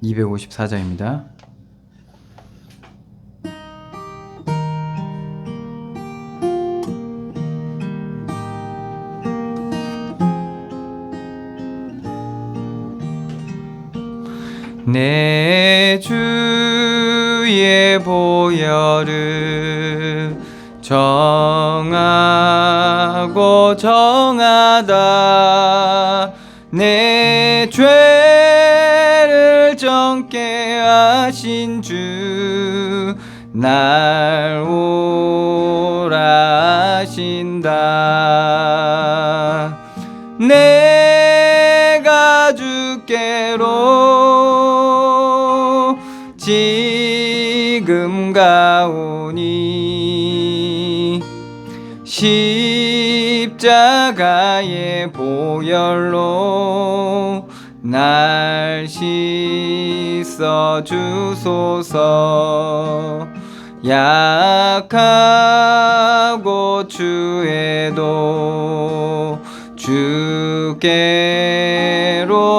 254장입니다. 내 주의 보혈을 정하고 정하다 내 죄를 정케 하신 주 날 오라 하신다. 내가 주께로 지금 가오니 십자가의 보혈로 날 씻어 주소서. 약하고 추해도 주께로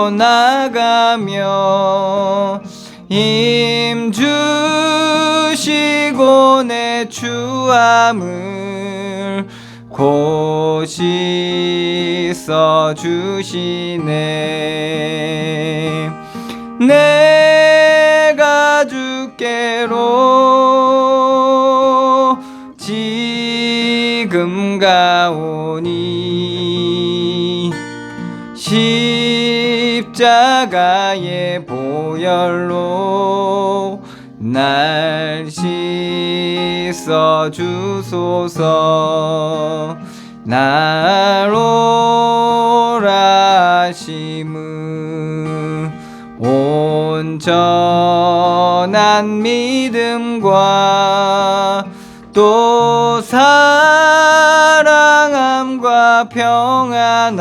나가며 힘 주시고 내 추함을 곧 씻어 주시네. 내가 주께로 지금 가오니 십자가의 보혈로 날 씻어 주소서. 날 오라 하심은 온전한 믿음과 또 사랑함과 평안함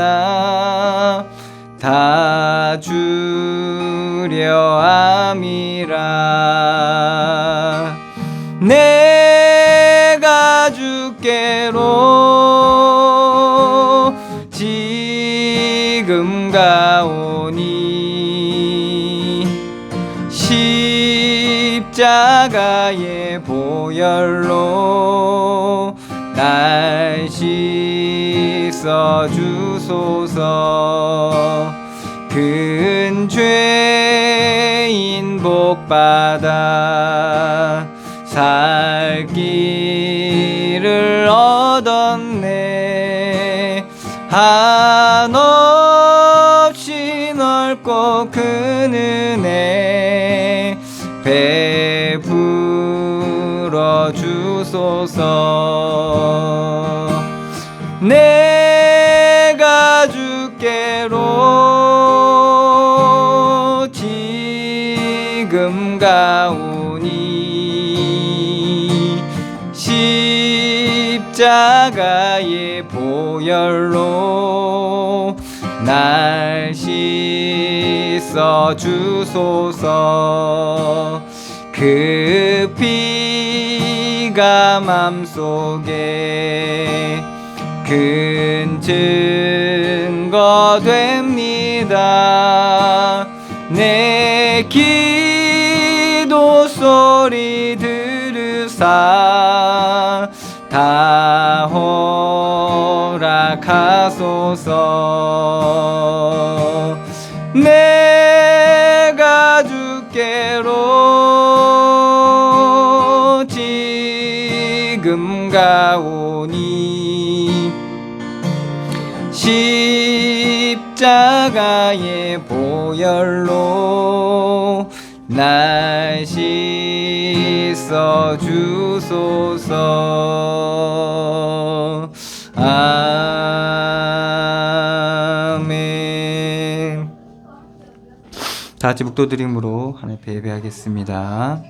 다 주려 함이라. 내가 주께로 지금 가오니 십자가의 보혈로 날 씻어 주소서. 큰 죄인 복받아 살 길을 얻었네. 한없이 넓고 큰 은혜 베풀어 주소서. 내가 주께로 지금 가오니 십자가의 보혈로 날 씻어 주소서. 그 피가 맘속에 큰 증거 됩니다. 내 기도 소리 들으사 다 허락하소서. 내가 주께로 지금 가오니 십자가의 보혈로 날 씻어 주소서. 아멘. 다 같이 묵도드림으로 하나님 앞에 예배하겠습니다.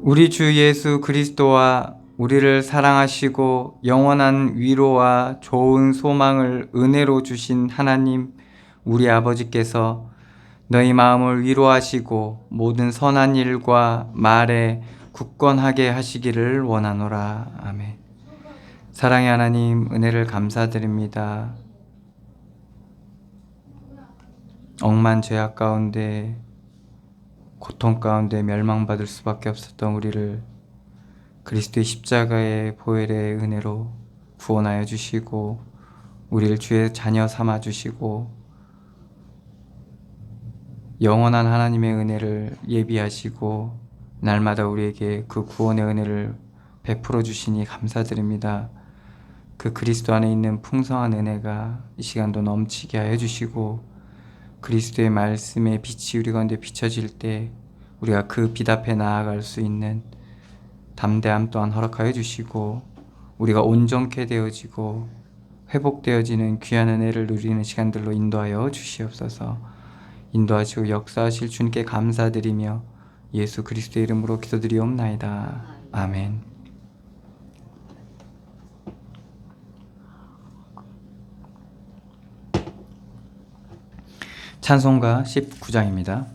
우리 주 예수 그리스도와 우리를 사랑하시고 영원한 위로와 좋은 소망을 은혜로 주신 하나님, 우리 아버지께서 너희 마음을 위로하시고 모든 선한 일과 말에 굳건하게 하시기를 원하노라. 아멘. 사랑의 하나님, 은혜를 감사드립니다. 억만 죄악 가운데, 고통 가운데 멸망받을 수밖에 없었던 우리를 그리스도의 십자가의 보혈의 은혜로 구원하여 주시고 우리를 주의 자녀 삼아 주시고 영원한 하나님의 은혜를 예비하시고 날마다 우리에게 그 구원의 은혜를 베풀어 주시니 감사드립니다. 그 그리스도 안에 있는 풍성한 은혜가 이 시간도 넘치게 하여 주시고 그리스도의 말씀의 빛이 우리 가운데 비춰질 때 우리가 그 빛 앞에 나아갈 수 있는 담대함 또한 허락하여 주시고 우리가 온전케 되어지고 회복되어지는 귀한 은혜를 누리는 시간들로 인도하여 주시옵소서. 인도하시고 역사하실 주님께 감사드리며 예수 그리스도의 이름으로 기도드리옵나이다. 아멘. 찬송가 19장입니다.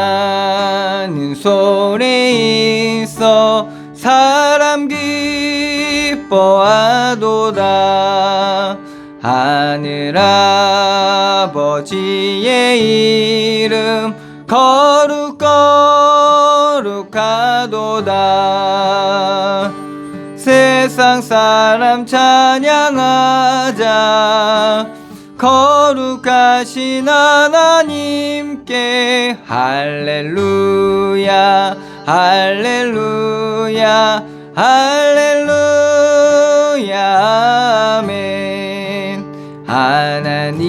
찬송하는 소리 있어 사람 기뻐하도다. 하늘 아버지의 이름 거룩거룩하도다. 세상 사람 찬양하자. 거룩하신 하나님께 할렐루야 할렐루야 할렐루야 아멘. 하나님의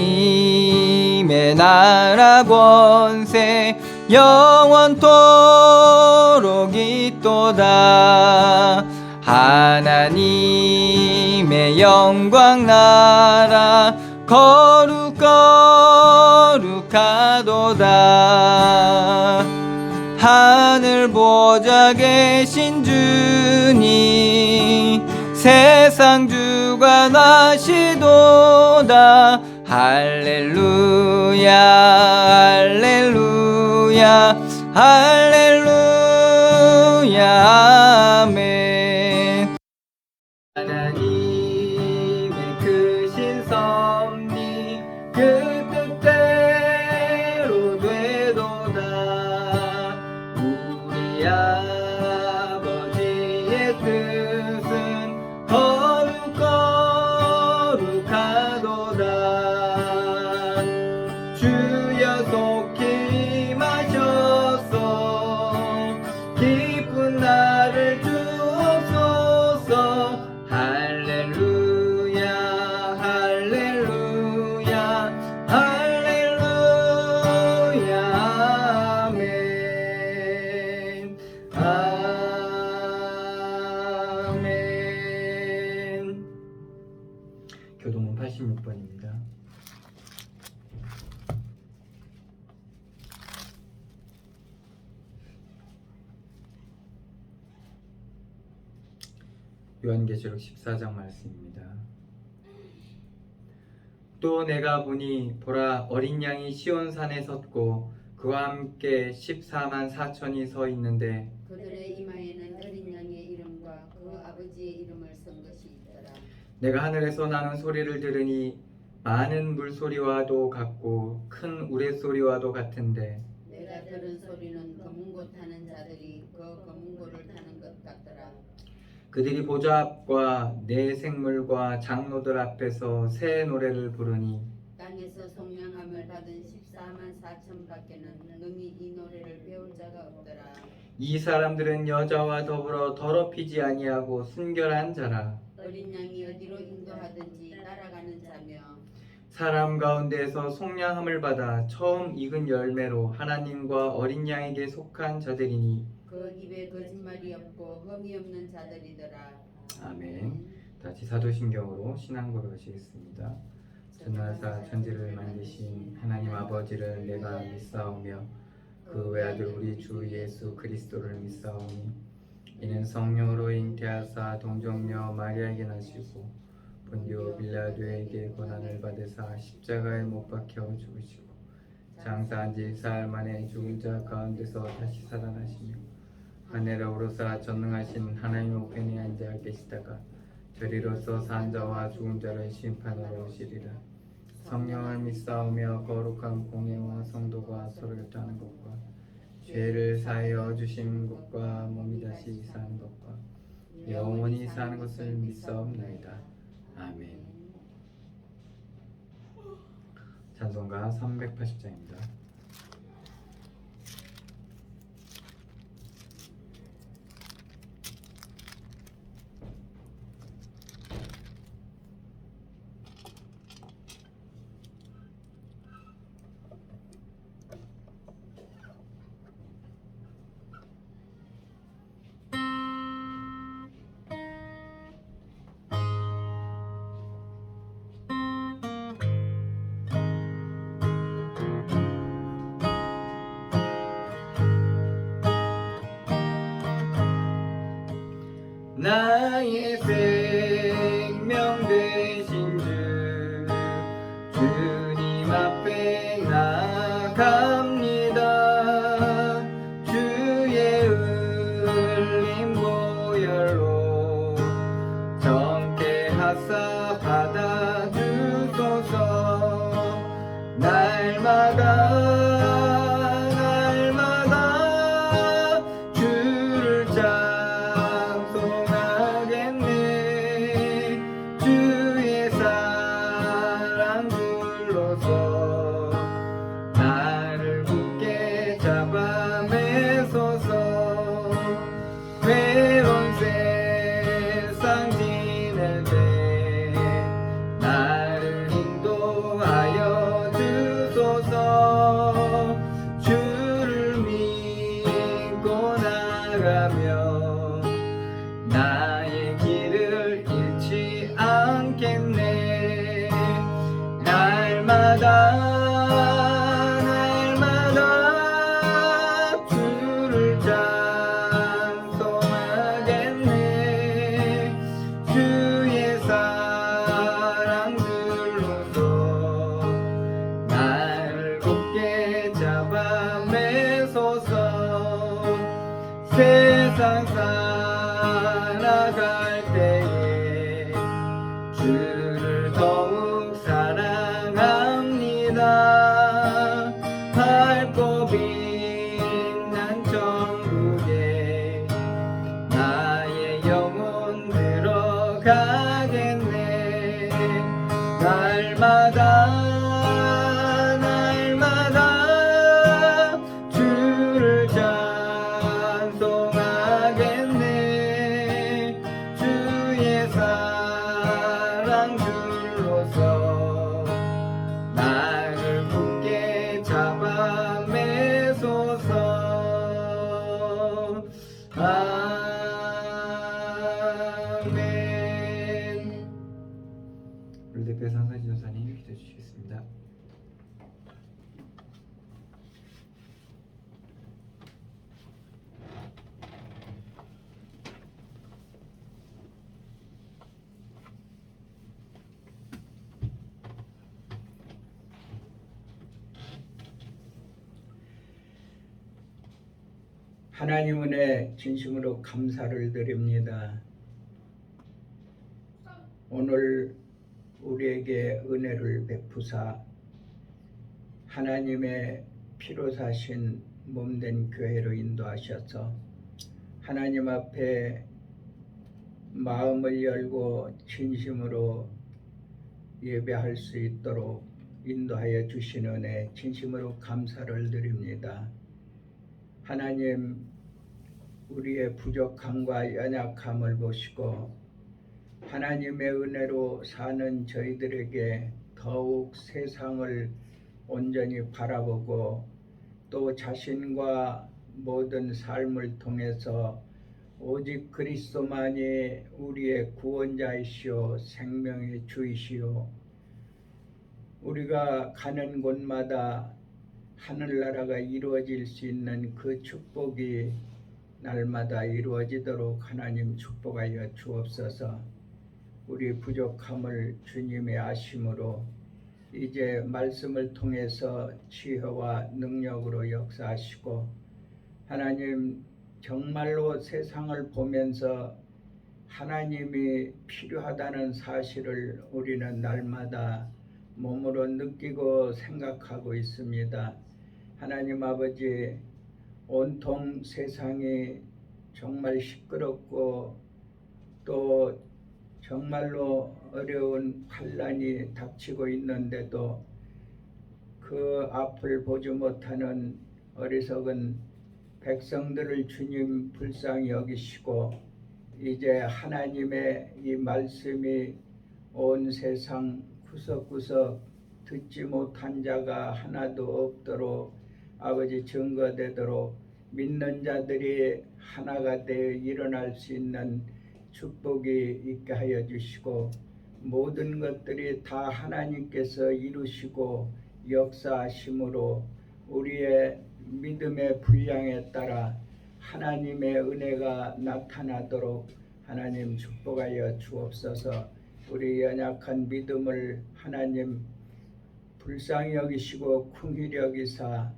나라 권세 영원토록 있도다. 하나님의 영광 나라 거룩거룩하도다. 하늘 보좌 계신 주님 세상 주관하시도다. 할렐루야 할렐루야 할렐루야 아멘. 하나님의 크신 섭리 그 뜻대로 되도다. 우리 아버지의 뜻은 거룩거룩하도다. 주여 속히 임하셔서 기쁜 나를 주옵소서. 할렐루야 할렐루야 할렐루야 아멘 아멘. 교동문 86번입니다. 요한계시록 14장 말씀입니다. 또 내가 보니 보라 어린 양이 시온산에 섰고 그와 함께 14만 4천이 서 있는데 그들의 이마에는 어린 양의 이름과 그 아버지의 이름을 쓴 것이 있더라. 내가 하늘에서 나는 소리를 들으니 많은 물소리와도 같고 큰 우레소리와도 같은데 내가 들은 소리는 검은고 타는 자들이 그 검은고를 타는 것 같더라. 그들이 보좌 앞과 네 생물과 장로들 앞에서 새 노래를 부르니 땅에서 속량함을 받은 14만 4천 밖에는 능히 이 노래를 배울 자가 없더라. 이 사람들은 여자와 더불어 더럽히지 아니하고 순결한 자라. 어린 양이 어디로 인도하든지 따라가는 자며 사람 가운데에서 속량함을 받아 처음 익은 열매로 하나님과 어린 양에게 속한 자들이니 그 입에 거짓말이 없고 흠이 없는 자들이더라. 아멘. 다시 사도신경으로 신앙 고백하시겠습니다. 전능하사 천지를 만드신 하나님 아버지를 내가 믿사오며 그 외아들 우리 주 예수 그리스도를 믿사오니 이는 성령으로 잉태하사 동정녀 마리아에게 나시고 본디오 빌라도에게 고난을 받으사 십자가에 못 박혀 죽으시고 장사한 지 사흘 만에 죽은 자 가운데서 다시 살아나시며 하늘에 오르사 전능하신 하나님 우편에 앉아 계시다가 저리로서 산 자와 죽은 자를 심판하러 오시리라. 성령을 믿사오며 거룩한 공예와 성도가 서로 교통하는 것과 죄를 사하여 주신 것과 몸이 다시 사는 것과 영원히 사는 것을 믿사옵나이다. 아멘. 찬송가 380장입니다. 나의 생명 되신 주 주님 앞에 나갑니다. 주의 흘린 보혈로 정케 하사 받아주소서. 날마다 주를 찬송하겠네. 주의 사랑 불러서 나를 굳게 잡아 매소서. 외로운 세상 지낼 때 나를 인도하여 주소서. 주를 믿고 나가며 나의 길을 잃지 않겠네. 날마다 주를 찬송하겠네. 주의 사랑 들로서 나를 굳게 잡아 매소서. 세상 살아갈 때에 주를 더욱 사랑합니다. 밝고 빛난 천국에 나의 영혼 들어가겠네. 날마다 주를 찬송하겠네. 주의 사랑 줄로서 나를 굳게 잡아 매소서. 아멘. 우리 대표 상사지 전사님 기도해 주시겠습니다. 하나님 은혜 진심으로 감사를 드립니다. 오늘 우리에게 은혜를 베푸사 하나님의 피로 사신 몸된 교회로 인도하셔서 하나님 앞에 마음을 열고 진심으로 예배할 수 있도록 인도하여 주신 은혜 진심으로 감사를 드립니다. 하나님, 우리의 부족함과 연약함을 보시고 하나님의 은혜로 사는 저희들에게 더욱 세상을 온전히 바라보고 또 자신과 모든 삶을 통해서 오직 그리스도만이 우리의 구원자이시오 생명의 주이시오. 우리가 가는 곳마다 하늘나라가 이루어질 수 있는 그 축복이 날마다 이루어지도록 하나님 축복하여 주옵소서. 우리 부족함을 주님의 아심으로 이제 말씀을 통해서 지혜와 능력으로 역사하시고 하나님 정말로 세상을 보면서 하나님이 필요하다는 사실을 우리는 날마다 몸으로 느끼고 생각하고 있습니다. 하나님 아버지, 온통 세상이 정말 시끄럽고 또 정말로 어려운 환난이 닥치고 있는데도 그 앞을 보지 못하는 어리석은 백성들을 주님 불쌍히 여기시고 이제 하나님의 이 말씀이 온 세상 구석구석 듣지 못한 자가 하나도 없도록 아버지 증거되도록 믿는 자들이 하나가 되어 일어날 수 있는 축복이 있게 하여 주시고 모든 것들이 다 하나님께서 이루시고 역사하심으로 우리의 믿음의 분량에 따라 하나님의 은혜가 나타나도록 하나님 축복하여 주옵소서. 우리 연약한 믿음을 하나님 불쌍히 여기시고 긍휼히 여기사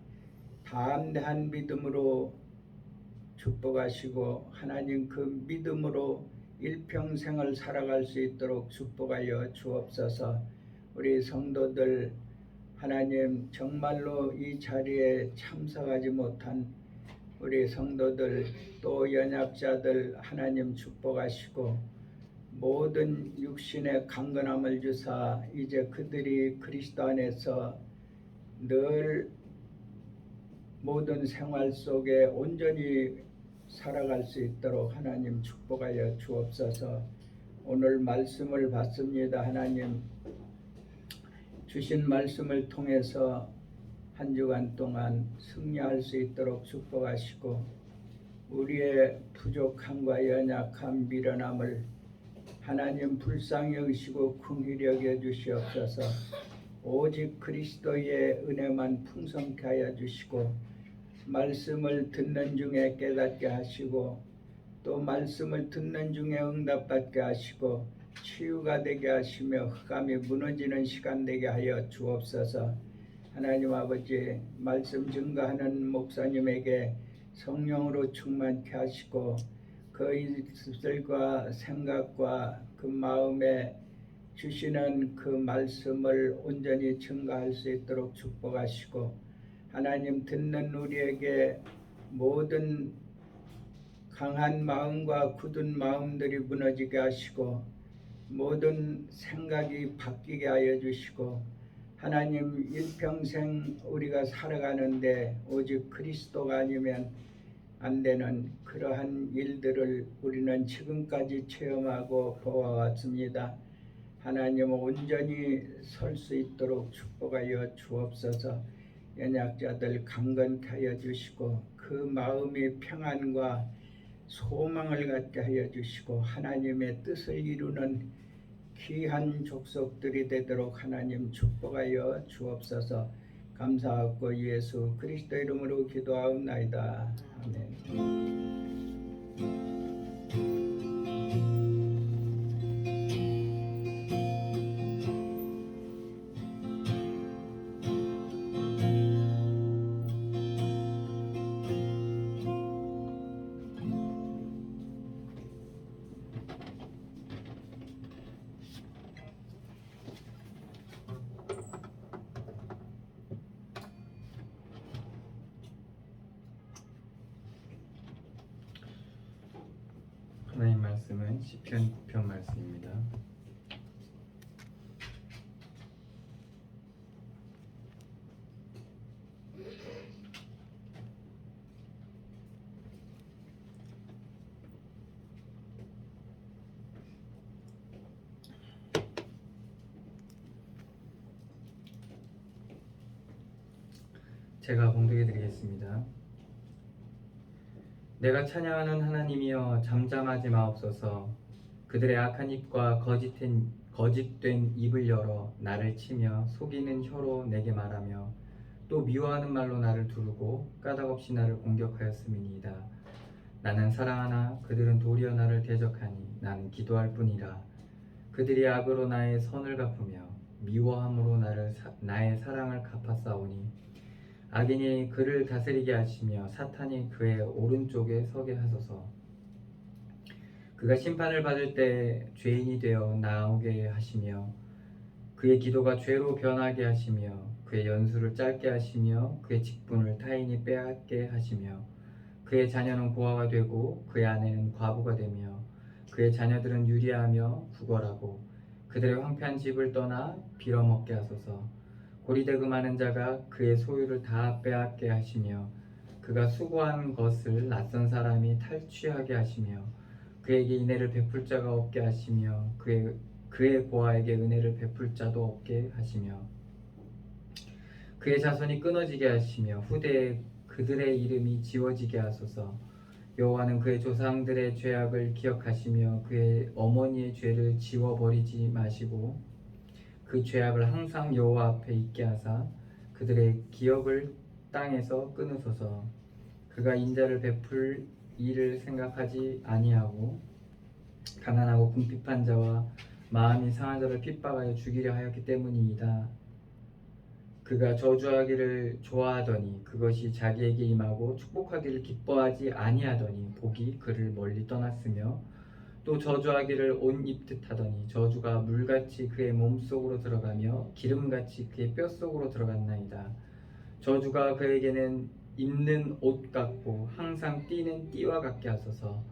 담대한 믿음으로 축복하시고 하나님 그 믿음으로 일평생을 살아갈 수 있도록 축복하여 주옵소서. 우리 성도들 하나님 정말로 이 자리에 참석하지 못한 우리 성도들 또 연약자들 하나님 축복하시고 모든 육신의 강건함을 주사 이제 그들이 그리스도 안에서 늘 모든 생활 속에 온전히 살아갈 수 있도록 하나님 축복하여 주옵소서. 오늘 말씀을 받습니다. 하나님 주신 말씀을 통해서 한 주간 동안 승리할 수 있도록 축복하시고 우리의 부족함과 연약함 미련함을 하나님 불쌍히 여기시고 긍휼히 여겨 주시옵소서. 오직 그리스도의 은혜만 풍성케 하여 주시고 말씀을 듣는 중에 깨닫게 하시고 또 말씀을 듣는 중에 응답받게 하시고 치유가 되게 하시며 흑암이 무너지는 시간 되게 하여 주옵소서. 하나님 아버지 말씀 증거하는 목사님에게 성령으로 충만케 하시고 그 입술과 생각과 그 마음에 주시는 그 말씀을 온전히 증거할 수 있도록 축복하시고 하나님 듣는 우리에게 모든 강한 마음과 굳은 마음들이 무너지게 하시고 모든 생각이 바뀌게 하여 주시고 하나님 일평생 우리가 살아가는데 오직 그리스도가 아니면 안 되는 그러한 일들을 우리는 지금까지 체험하고 보아왔습니다. 하나님 온전히 설 수 있도록 축복하여 주옵소서. 연약자들 강건케 하여 주시고 그 마음의 평안과 소망을 갖게 하여 주시고 하나님의 뜻을 이루는 귀한 족속들이 되도록 하나님 축복하여 주옵소서. 감사하고 예수 그리스도 이름으로 기도하옵나이다. 아멘. 하나님 말씀은 시편 9편 말씀입니다. 제가 봉독해 드리겠습니다. 내가 찬양하는 하나님이여 잠잠하지 마옵소서. 그들의 악한 입과 거짓된 입을 열어 나를 치며 속이는 혀로 내게 말하며 또 미워하는 말로 나를 두르고 까닭없이 나를 공격하였음이니이다. 나는 사랑하나 그들은 도리어 나를 대적하니 나는 기도할 뿐이라. 그들이 악으로 나의 선을 갚으며 미워함으로 나의 사랑을 갚아싸우니 악인이 그를 다스리게 하시며 사탄이 그의 오른쪽에 서게 하소서. 그가 심판을 받을 때 죄인이 되어 나오게 하시며 그의 기도가 죄로 변하게 하시며 그의 연수를 짧게 하시며 그의 직분을 타인이 빼앗게 하시며 그의 자녀는 고아가 되고 그의 아내는 과부가 되며 그의 자녀들은 유리하며 구걸하고 그들의 황폐한 집을 떠나 빌어먹게 하소서. 고리대금하는 자가 그의 소유를 다 빼앗게 하시며 그가 수고한 것을 낯선 사람이 탈취하게 하시며 그에게 인애를 베풀 자가 없게 하시며 그의 고아에게 은혜를 베풀 자도 없게 하시며 그의 자손이 끊어지게 하시며 후대에 그들의 이름이 지워지게 하소서. 여호와는 그의 조상들의 죄악을 기억하시며 그의 어머니의 죄를 지워버리지 마시고 그 죄악을 항상 여호와 앞에 있게 하사 그들의 기억을 땅에서 끊으소서. 그가 인자를 베풀 일을 생각하지 아니하고 가난하고 궁핍한 자와 마음이 상한 자를 핍박하여 죽이려 하였기 때문이이다. 그가 저주하기를 좋아하더니 그것이 자기에게 임하고 축복하기를 기뻐하지 아니하더니 복이 그를 멀리 떠났으며 또 저주하기를 옷 입듯 하더니 저주가 물같이 그의 몸속으로 들어가며 기름같이 그의 뼛속으로 들어갔나이다. 저주가 그에게는 입는 옷 같고 항상 띠는 띠와 같게 하소서.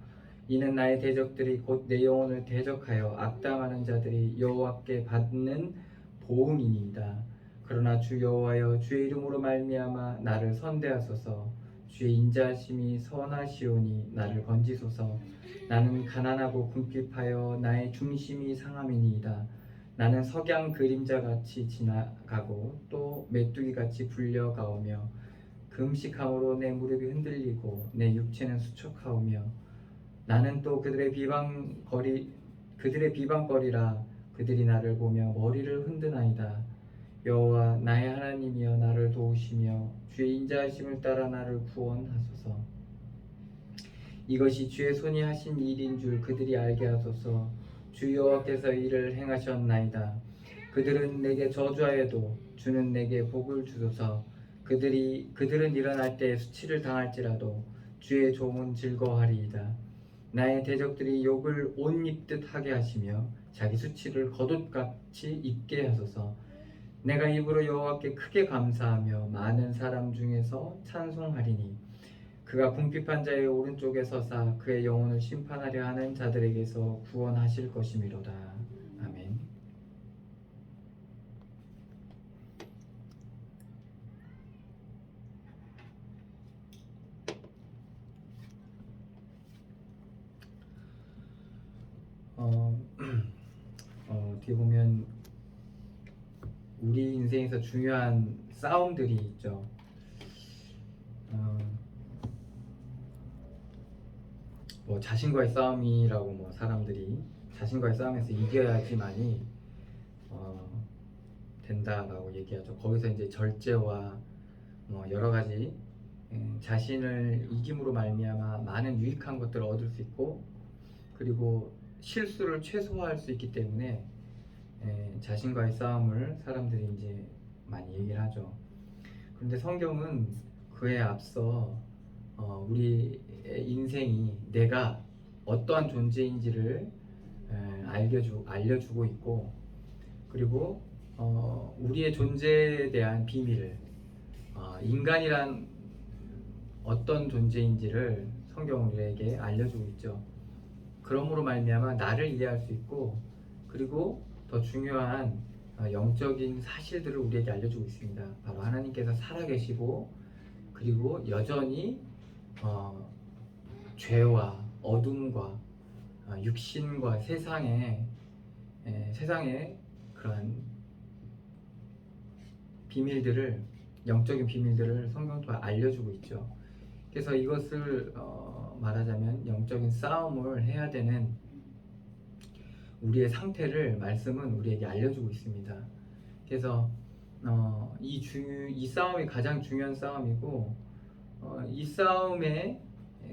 이는 나의 대적들이 곧 내 영혼을 대적하여 악담하는 자들이 여호와께 받는 보응이니이다. 그러나 주 여호와여 주의 이름으로 말미암아 나를 선대하소서. 주의 인자하심이 선하시오니 나를 건지소서. 나는 가난하고 궁핍하여 나의 중심이 상함이니이다. 나는 석양 그림자같이 지나가고 또 메뚜기같이 불려가오며 금식함으로 내 무릎이 흔들리고 내 육체는 수척하오며 나는 또 그들의 비방거리라. 그들이 나를 보며 머리를 흔드나이다. 여호와 나의 하나님이여 나를 도우시며 주의 인자하심을 따라 나를 구원하소서. 이것이 주의 손이 하신 일인 줄 그들이 알게 하소서. 주 여호와께서 이를 행하셨나이다. 그들은 내게 저주하여도 주는 내게 복을 주소서. 그들은 일어날 때 수치를 당할지라도 주의 종은 즐거워하리이다. 나의 대적들이 욕을 옷 입듯 하게 하시며 자기 수치를 겉옷같이 입게 하소서. 내가 입으로 여호와께 크게 감사하며 많은 사람 중에서 찬송하리니 그가 궁핍한 자의 오른쪽에 서사 그의 영혼을 심판하려 하는 자들에게서 구원하실 것이미로다. 아멘. 어떻게 보면 우리 인생에서 중요한 싸움들이 있죠. 뭐 자신과의 싸움이라고 뭐 사람들이 자신과의 싸움에서 이겨야지만이 된다라고 얘기하죠. 거기서 이제 절제와 뭐 여러 가지 자신을 이김으로 말미암아 많은 유익한 것들을 얻을 수 있고 그리고 실수를 최소화할 수 있기 때문에 자신과의 싸움을 사람들이 이제 많이 얘기를 하죠. 그런데 성경은 그에 앞서 우리 인생이 내가 어떠한 존재인지를 알려주고 있고 그리고 우리의 존재에 대한 비밀을 인간이란 어떤 존재인지를 성경은 우리에게 알려주고 있죠. 그러므로 말미암아 나를 이해할 수 있고 그리고 더 중요한 영적인 사실들을 우리에게 알려주고 있습니다. 바로 하나님께서 살아계시고 그리고 여전히 죄와 어둠과 육신과 세상의 그러한 비밀들을 영적인 비밀들을 성경을 통해 알려주고 있죠. 그래서 이것을 말하자면 영적인 싸움을 해야 되는 우리의 상태를 말씀은 우리에게 알려주고 있습니다. 그래서 이 싸움이 가장 중요한 싸움이고 이 싸움에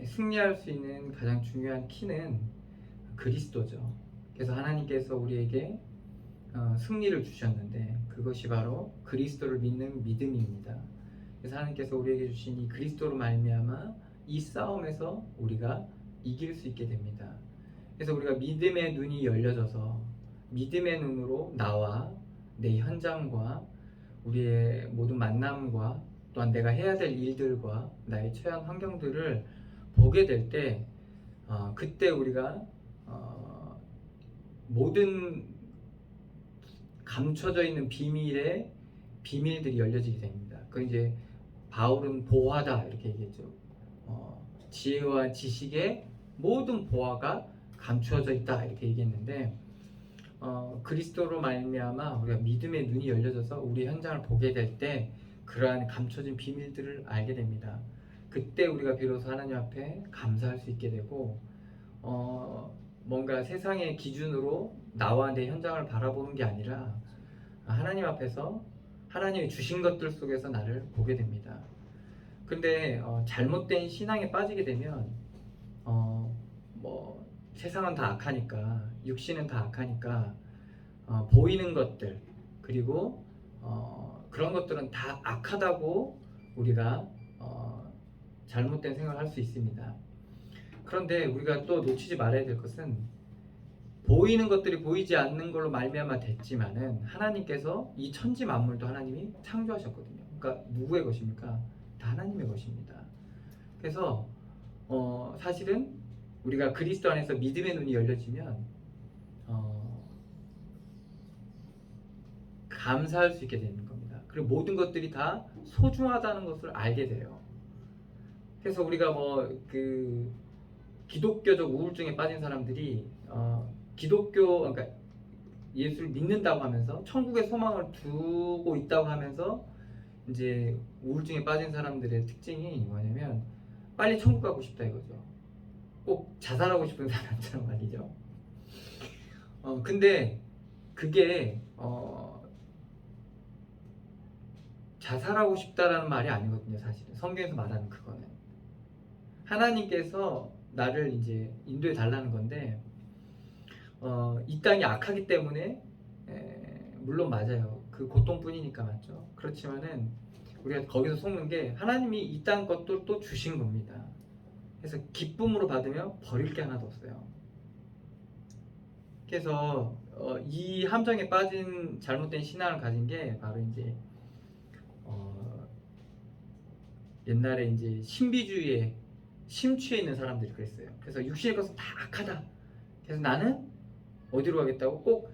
승리할 수 있는 가장 중요한 키는 그리스도죠. 그래서 하나님께서 우리에게 승리를 주셨는데 그것이 바로 그리스도를 믿는 믿음입니다. 그래서 하나님께서 우리에게 주신 이 그리스도로 말미암아 이 싸움에서 우리가 이길 수 있게 됩니다. 그래서 우리가 믿음의 눈이 열려져서 믿음의 눈으로 나와 내 현장과 우리의 모든 만남과 또한 내가 해야 될 일들과 나의 처한 환경들을 보게 될 때 그때 우리가 모든 감춰져 있는 비밀들이 열려지게 됩니다. 그 이제 바울은 보화다 이렇게 얘기했죠. 지혜와 지식의 모든 보화가 감추어져 있다 이렇게 얘기했는데 그리스도로 말미암아 우리가 믿음의 눈이 열려져서 우리 현장을 보게 될 때 그러한 감춰진 비밀들을 알게 됩니다. 그때 우리가 비로소 하나님 앞에 감사할 수 있게 되고 뭔가 세상의 기준으로 나와 내 현장을 바라보는 게 아니라 하나님 앞에서 하나님이 주신 것들 속에서 나를 보게 됩니다. 근데 잘못된 신앙에 빠지게 되면 뭐 세상은 다 악하니까 육신은 다 악하니까 보이는 것들 그리고 그런 것들은 다 악하다고 우리가 잘못된 생각을 할 수 있습니다. 그런데 우리가 또 놓치지 말아야 될 것은 보이는 것들이 보이지 않는 걸로 말미암아 됐지만은 하나님께서 이 천지 만물도 하나님이 창조하셨거든요. 그러니까 누구의 것입니까? 다 하나님의 것입니다. 그래서 사실은 우리가 그리스도 안에서 믿음의 눈이 열려지면 감사할 수 있게 되는 겁니다. 그리고 모든 것들이 다 소중하다는 것을 알게 돼요. 그래서 우리가 그 기독교적 우울증에 빠진 사람들이 그러니까 예수를 믿는다고 하면서 천국의 소망을 두고 있다고 하면서 이제 우울증에 빠진 사람들의 특징이 뭐냐면 빨리 천국 가고 싶다 이거죠. 꼭 자살하고 싶은 사람처럼 말이죠. 근데 그게 자살하고 싶다라는 말이 아니거든요. 사실은 성경에서 말하는 그거는 하나님께서 나를 이제 인도해 달라는 건데 이 땅이 악하기 때문에 물론 맞아요. 그 고통뿐이니까 맞죠. 그렇지만은 우리가 거기서 속는 게 하나님이 이 땅 것도 또 주신 겁니다. 그래서 기쁨으로 받으면 버릴 게 하나도 없어요. 그래서 이 함정에 빠진 잘못된 신앙을 가진 게 바로 이제 옛날에 이제 신비주의에 심취해 있는 사람들이 그랬어요. 그래서 육신의 것은 다 악하다. 그래서 나는 어디로 가겠다고 꼭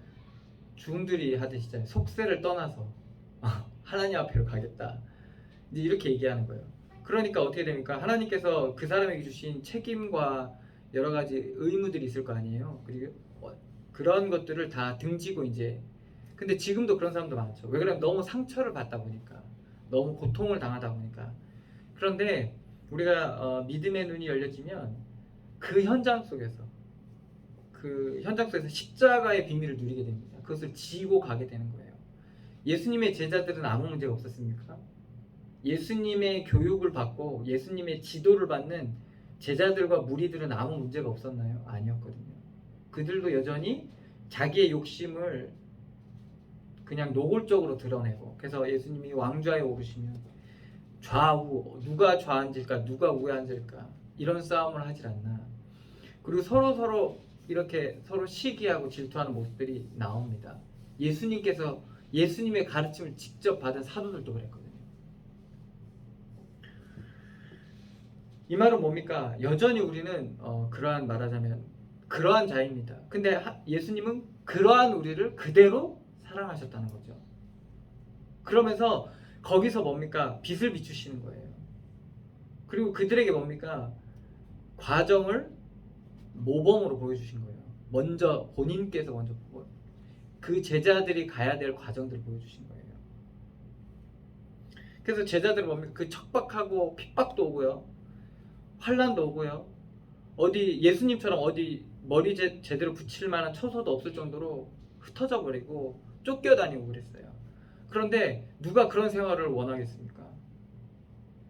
중들이 하듯이 속세를 떠나서 하나님 앞으로 가겠다. 이제 이렇게 얘기하는 거예요. 그러니까 어떻게 됩니까? 하나님께서 그 사람에게 주신 책임과 여러 가지 의무들이 있을 거 아니에요. 그리고 그런 것들을 다 등지고 이제 근데 지금도 그런 사람도 많죠. 왜 그러면 너무 상처를 받다 보니까 너무 고통을 당하다 보니까 그런데 우리가 믿음의 눈이 열려지면 그 현장 속에서 십자가의 비밀을 누리게 됩니다. 그것을 지고 가게 되는 거예요. 예수님의 제자들은 아무 문제가 없었습니까? 예수님의 교육을 받고 예수님의 지도를 받는 제자들과 무리들은 아무 문제가 없었나요? 아니었거든요. 그들도 여전히 자기의 욕심을 그냥 노골적으로 드러내고 그래서 예수님이 왕좌에 오르시면 좌우 누가 좌앉을까 누가 우에 앉을까 이런 싸움을 하질 않나. 그리고 서로 이렇게 서로 시기하고 질투하는 모습들이 나옵니다. 예수님께서 예수님의 가르침을 직접 받은 사도들도 그랬거든요. 이 말은 뭡니까? 여전히 우리는 그러한 말하자면 그러한 자입니다. 근데 예수님은 그러한 우리를 그대로 사랑하셨다는 거죠. 그러면서 거기서 뭡니까? 빛을 비추시는 거예요. 그리고 그들에게 뭡니까? 과정을 모범으로 보여주신 거예요. 본인께서 먼저 그 제자들이 가야 될 과정들을 보여주신 거예요. 그래서 제자들은 뭡니까? 그 척박하고 핍박도 오고요, 환란도 오고요, 어디 예수님처럼 어디 머리 제대로 붙일 만한 처소도 없을 정도로 흩어져 버리고 쫓겨다니고 그랬어요. 그런데 누가 그런 생활을 원하겠습니까?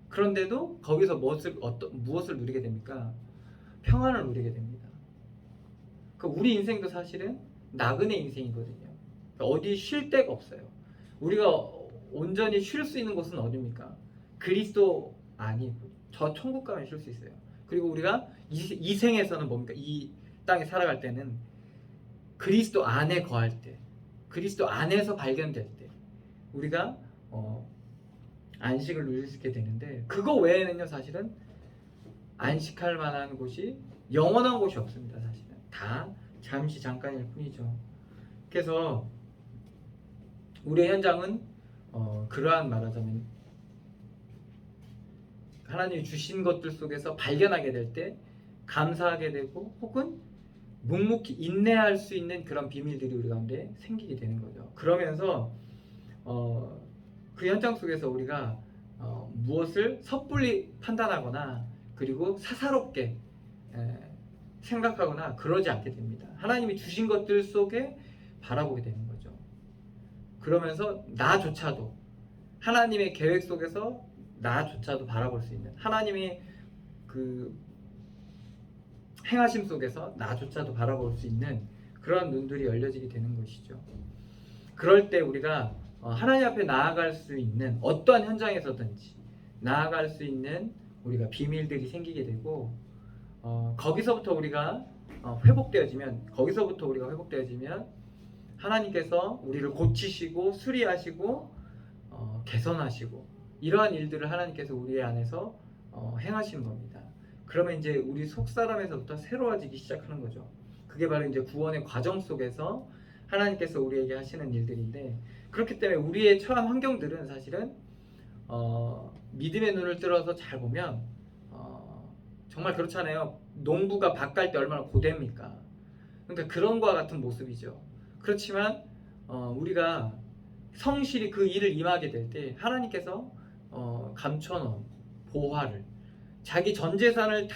그런데도 거기서 무엇을 누리게 됩니까? 평안을 누리게 됩니다. 그러니까 우리 인생도 사실은 나그네 인생이거든요. 그러니까 어디 쉴 데가 없어요. 우리가 온전히 쉴 수 있는 곳은 어디입니까? 그리스도 안이 저 천국 가면 쉴 수 있어요. 그리고 우리가 이 생에서는 뭡니까? 이 땅에 살아갈 때는 그리스도 안에 거할 때, 그리스도 안에서 발견될 때 우리가 안식을 누릴 수 있게 되는데, 그거 외에는요 사실은 안식할 만한 곳이 영원한 곳이 없습니다. 사실은 다 잠시 잠깐일 뿐이죠. 그래서 우리의 현장은 그러한, 말하자면 하나님이 주신 것들 속에서 발견하게 될 때 감사하게 되고, 혹은 묵묵히 인내할 수 있는 그런 비밀들이 우리 가운데 생기게 되는 거죠. 그러면서 그 현장 속에서 우리가 무엇을 섣불리 판단하거나 그리고 사사롭게 생각하거나 그러지 않게 됩니다. 하나님이 주신 것들 속에 바라보게 되는 거죠. 그러면서 나조차도 하나님의 계획 속에서 나조차도 바라볼 수 있는, 하나님이 그 행하심 속에서 나조차도 바라볼 수 있는 그런 눈들이 열려지게 되는 것이죠. 그럴 때 우리가 하나님 앞에 나아갈 수 있는, 어떠한 현장에서든지 나아갈 수 있는 우리가 비밀들이 생기게 되고, 거기서부터 우리가 회복되어지면 하나님께서 우리를 고치시고 수리하시고 개선하시고, 이러한 일들을 하나님께서 우리 안에서 행하시는 겁니다. 그러면 이제 우리 속사람에서부터 새로워지기 시작하는 거죠. 그게 바로 이제 구원의 과정 속에서 하나님께서 우리에게 하시는 일들인데, 그렇기 때문에 우리의 처한 환경들은 사실은 믿음의 눈을 들어서 잘 보면 정말 그렇잖아요. 농부가 밭 갈 때 얼마나 고됩니까? 그러니까 그런 거와 같은 모습이죠. 그렇지만 우리가 성실히 그 일을 임하게 될 때 하나님께서 감춰놓은 보화를, 자기 전 재산을 다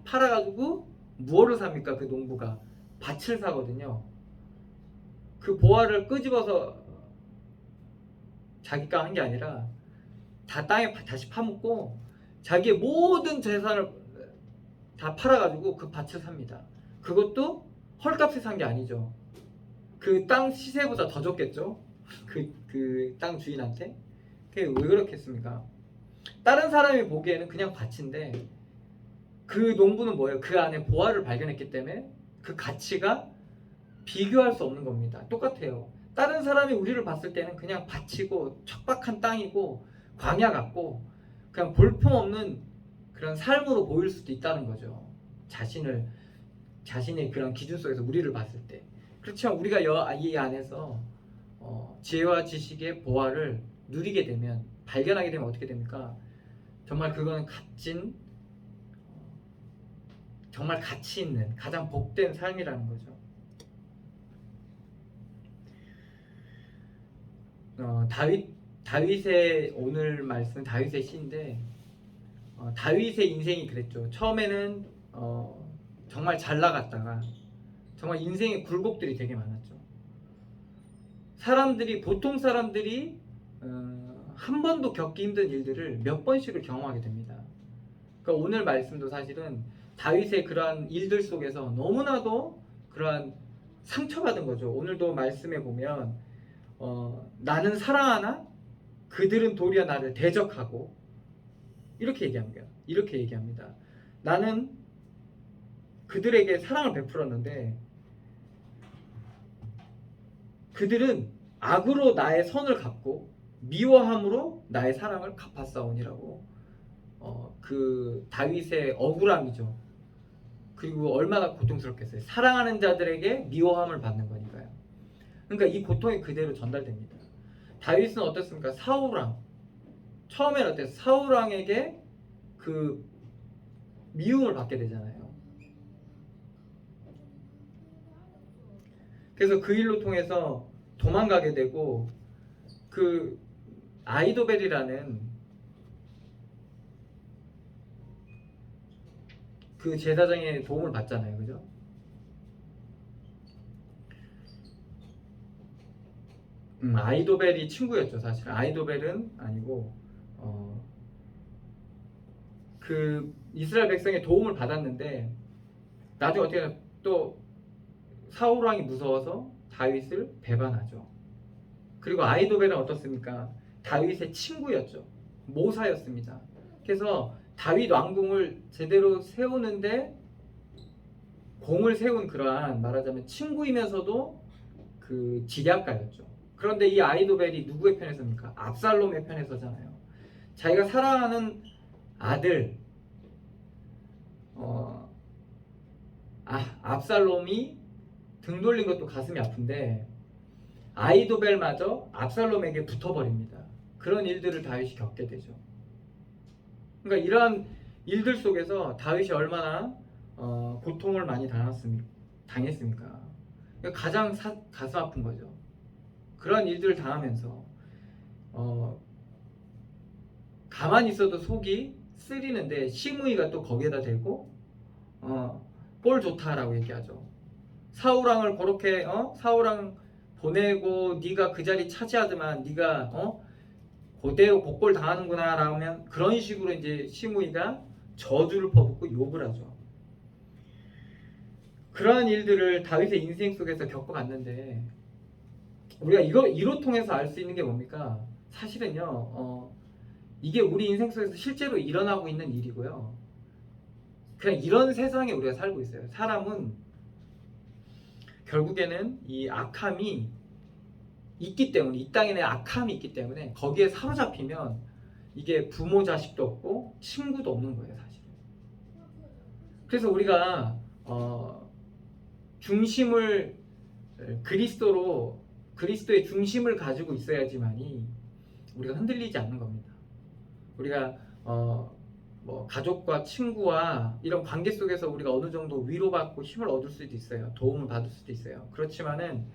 팔아가지고 무엇을 삽니까? 그 농부가 밭을 사거든요. 그 보화를 끄집어서 자기가 한 게 아니라 다 땅에 다시 파묻고 자기의 모든 재산을 다 팔아가지고 그 밭을 삽니다. 그것도 헐값에 산 게 아니죠. 그 땅 시세보다 더 줬겠죠. 그 땅 주인한테. 그게 왜 그렇겠습니까? 다른 사람이 보기에는 그냥 밭인데, 그 농부는 뭐예요? 그 안에 보화를 발견했기 때문에 그 가치가 비교할 수 없는 겁니다. 똑같아요. 다른 사람이 우리를 봤을 때는 그냥 밭이고 척박한 땅이고 광야 같고 그냥 볼품없는 그런 삶으로 보일 수도 있다는 거죠. 자신의 그런 기준 속에서 우리를 봤을 때. 그렇지만 우리가 이 안에서 지혜와 지식의 보화를 누리게 되면, 발견하게 되면 어떻게 됩니까? 정말 그거는 값진, 정말 가치 있는 가장 복된 삶이라는 거죠. 다윗의 오늘 말씀은 다윗의 시인데, 다윗의 인생이 그랬죠. 처음에는 정말 잘 나갔다가 정말 인생의 굴곡들이 되게 많았죠. 보통 사람들이 한 번도 겪기 힘든 일들을 몇 번씩을 경험하게 됩니다. 그러니까 오늘 말씀도 사실은 다윗의 그러한 일들 속에서 너무나도 그러한 상처받은 거죠. 오늘도 말씀에 보면 나는 사랑하나 그들은 도리어 나를 대적하고, 이렇게 얘기합니다. 나는 그들에게 사랑을 베풀었는데 그들은 악으로 나의 선을 갚고 미워함으로 나의 사랑을 갚았사오니라고. 그 다윗의 억울함이죠. 그리고 얼마나 고통스럽겠어요. 사랑하는 자들에게 미워함을 받는 거니까요. 그러니까 이 고통이 그대로 전달됩니다. 다윗은 어떻습니까? 사울왕, 처음에는 어땠어요? 사울왕에게 그 미움을 받게 되잖아요. 그래서 그 일로 통해서 도망가게 되고, 그 아이도벨이라는 그 제사장의 도움을 받잖아요, 그죠? 아이도벨이 친구였죠, 사실. 아이도벨은 아니고 그 이스라엘 백성의 도움을 받았는데 나중에 어떻게 또 사울 왕이 무서워서 다윗을 배반하죠. 그리고 아이도벨은 어떻습니까? 다윗의 친구였죠. 모사였습니다. 그래서 다윗 왕궁을 제대로 세우는데 공을 세운 그러한 말하자면 친구이면서도 그 지략가였죠. 그런데 이 아이도벨이 누구의 편에 섭니까? 압살롬의 편에 서잖아요. 자기가 사랑하는 아들 압살롬이 등 돌린 것도 가슴이 아픈데 아이도벨마저 압살롬에게 붙어버립니다. 그런 일들을 다윗이 겪게 되죠. 그러니까 이러한 일들 속에서 다윗이 얼마나 고통을 많이 당했습니까? 그러니까 가장 가슴 아픈 거죠. 그런 일들을 당하면서 가만히 있어도 속이 쓰리는데 시므이가 또 거기에다 대고 꼴 좋다라고 얘기하죠. 사울왕을 그렇게 사울왕 보내고 네가 그 자리 차지하더만 네가 그대로 곡골 당하는구나 라면 그런 식으로 이제 시므이가 저주를 퍼붓고 욕을 하죠. 그러한 일들을 다윗의 인생 속에서 겪어갔는데 우리가 이로 통해서 알 수 있는 게 뭡니까? 사실은요 이게 우리 인생 속에서 실제로 일어나고 있는 일이고요. 그냥 이런 세상에 우리가 살고 있어요. 사람은 결국에는 이 악함이 있기 때문에 이 땅에 악함이 있기 때문에 거기에 사로잡히면 이게 부모 자식도 없고 친구도 없는 거예요, 사실. 그래서 우리가 중심을 그리스도의 중심을 가지고 있어야지만이 우리가 흔들리지 않는 겁니다. 우리가 뭐 가족과 친구와 이런 관계 속에서 우리가 어느 정도 위로받고 힘을 얻을 수도 있어요. 도움을 받을 수도 있어요. 그렇지만은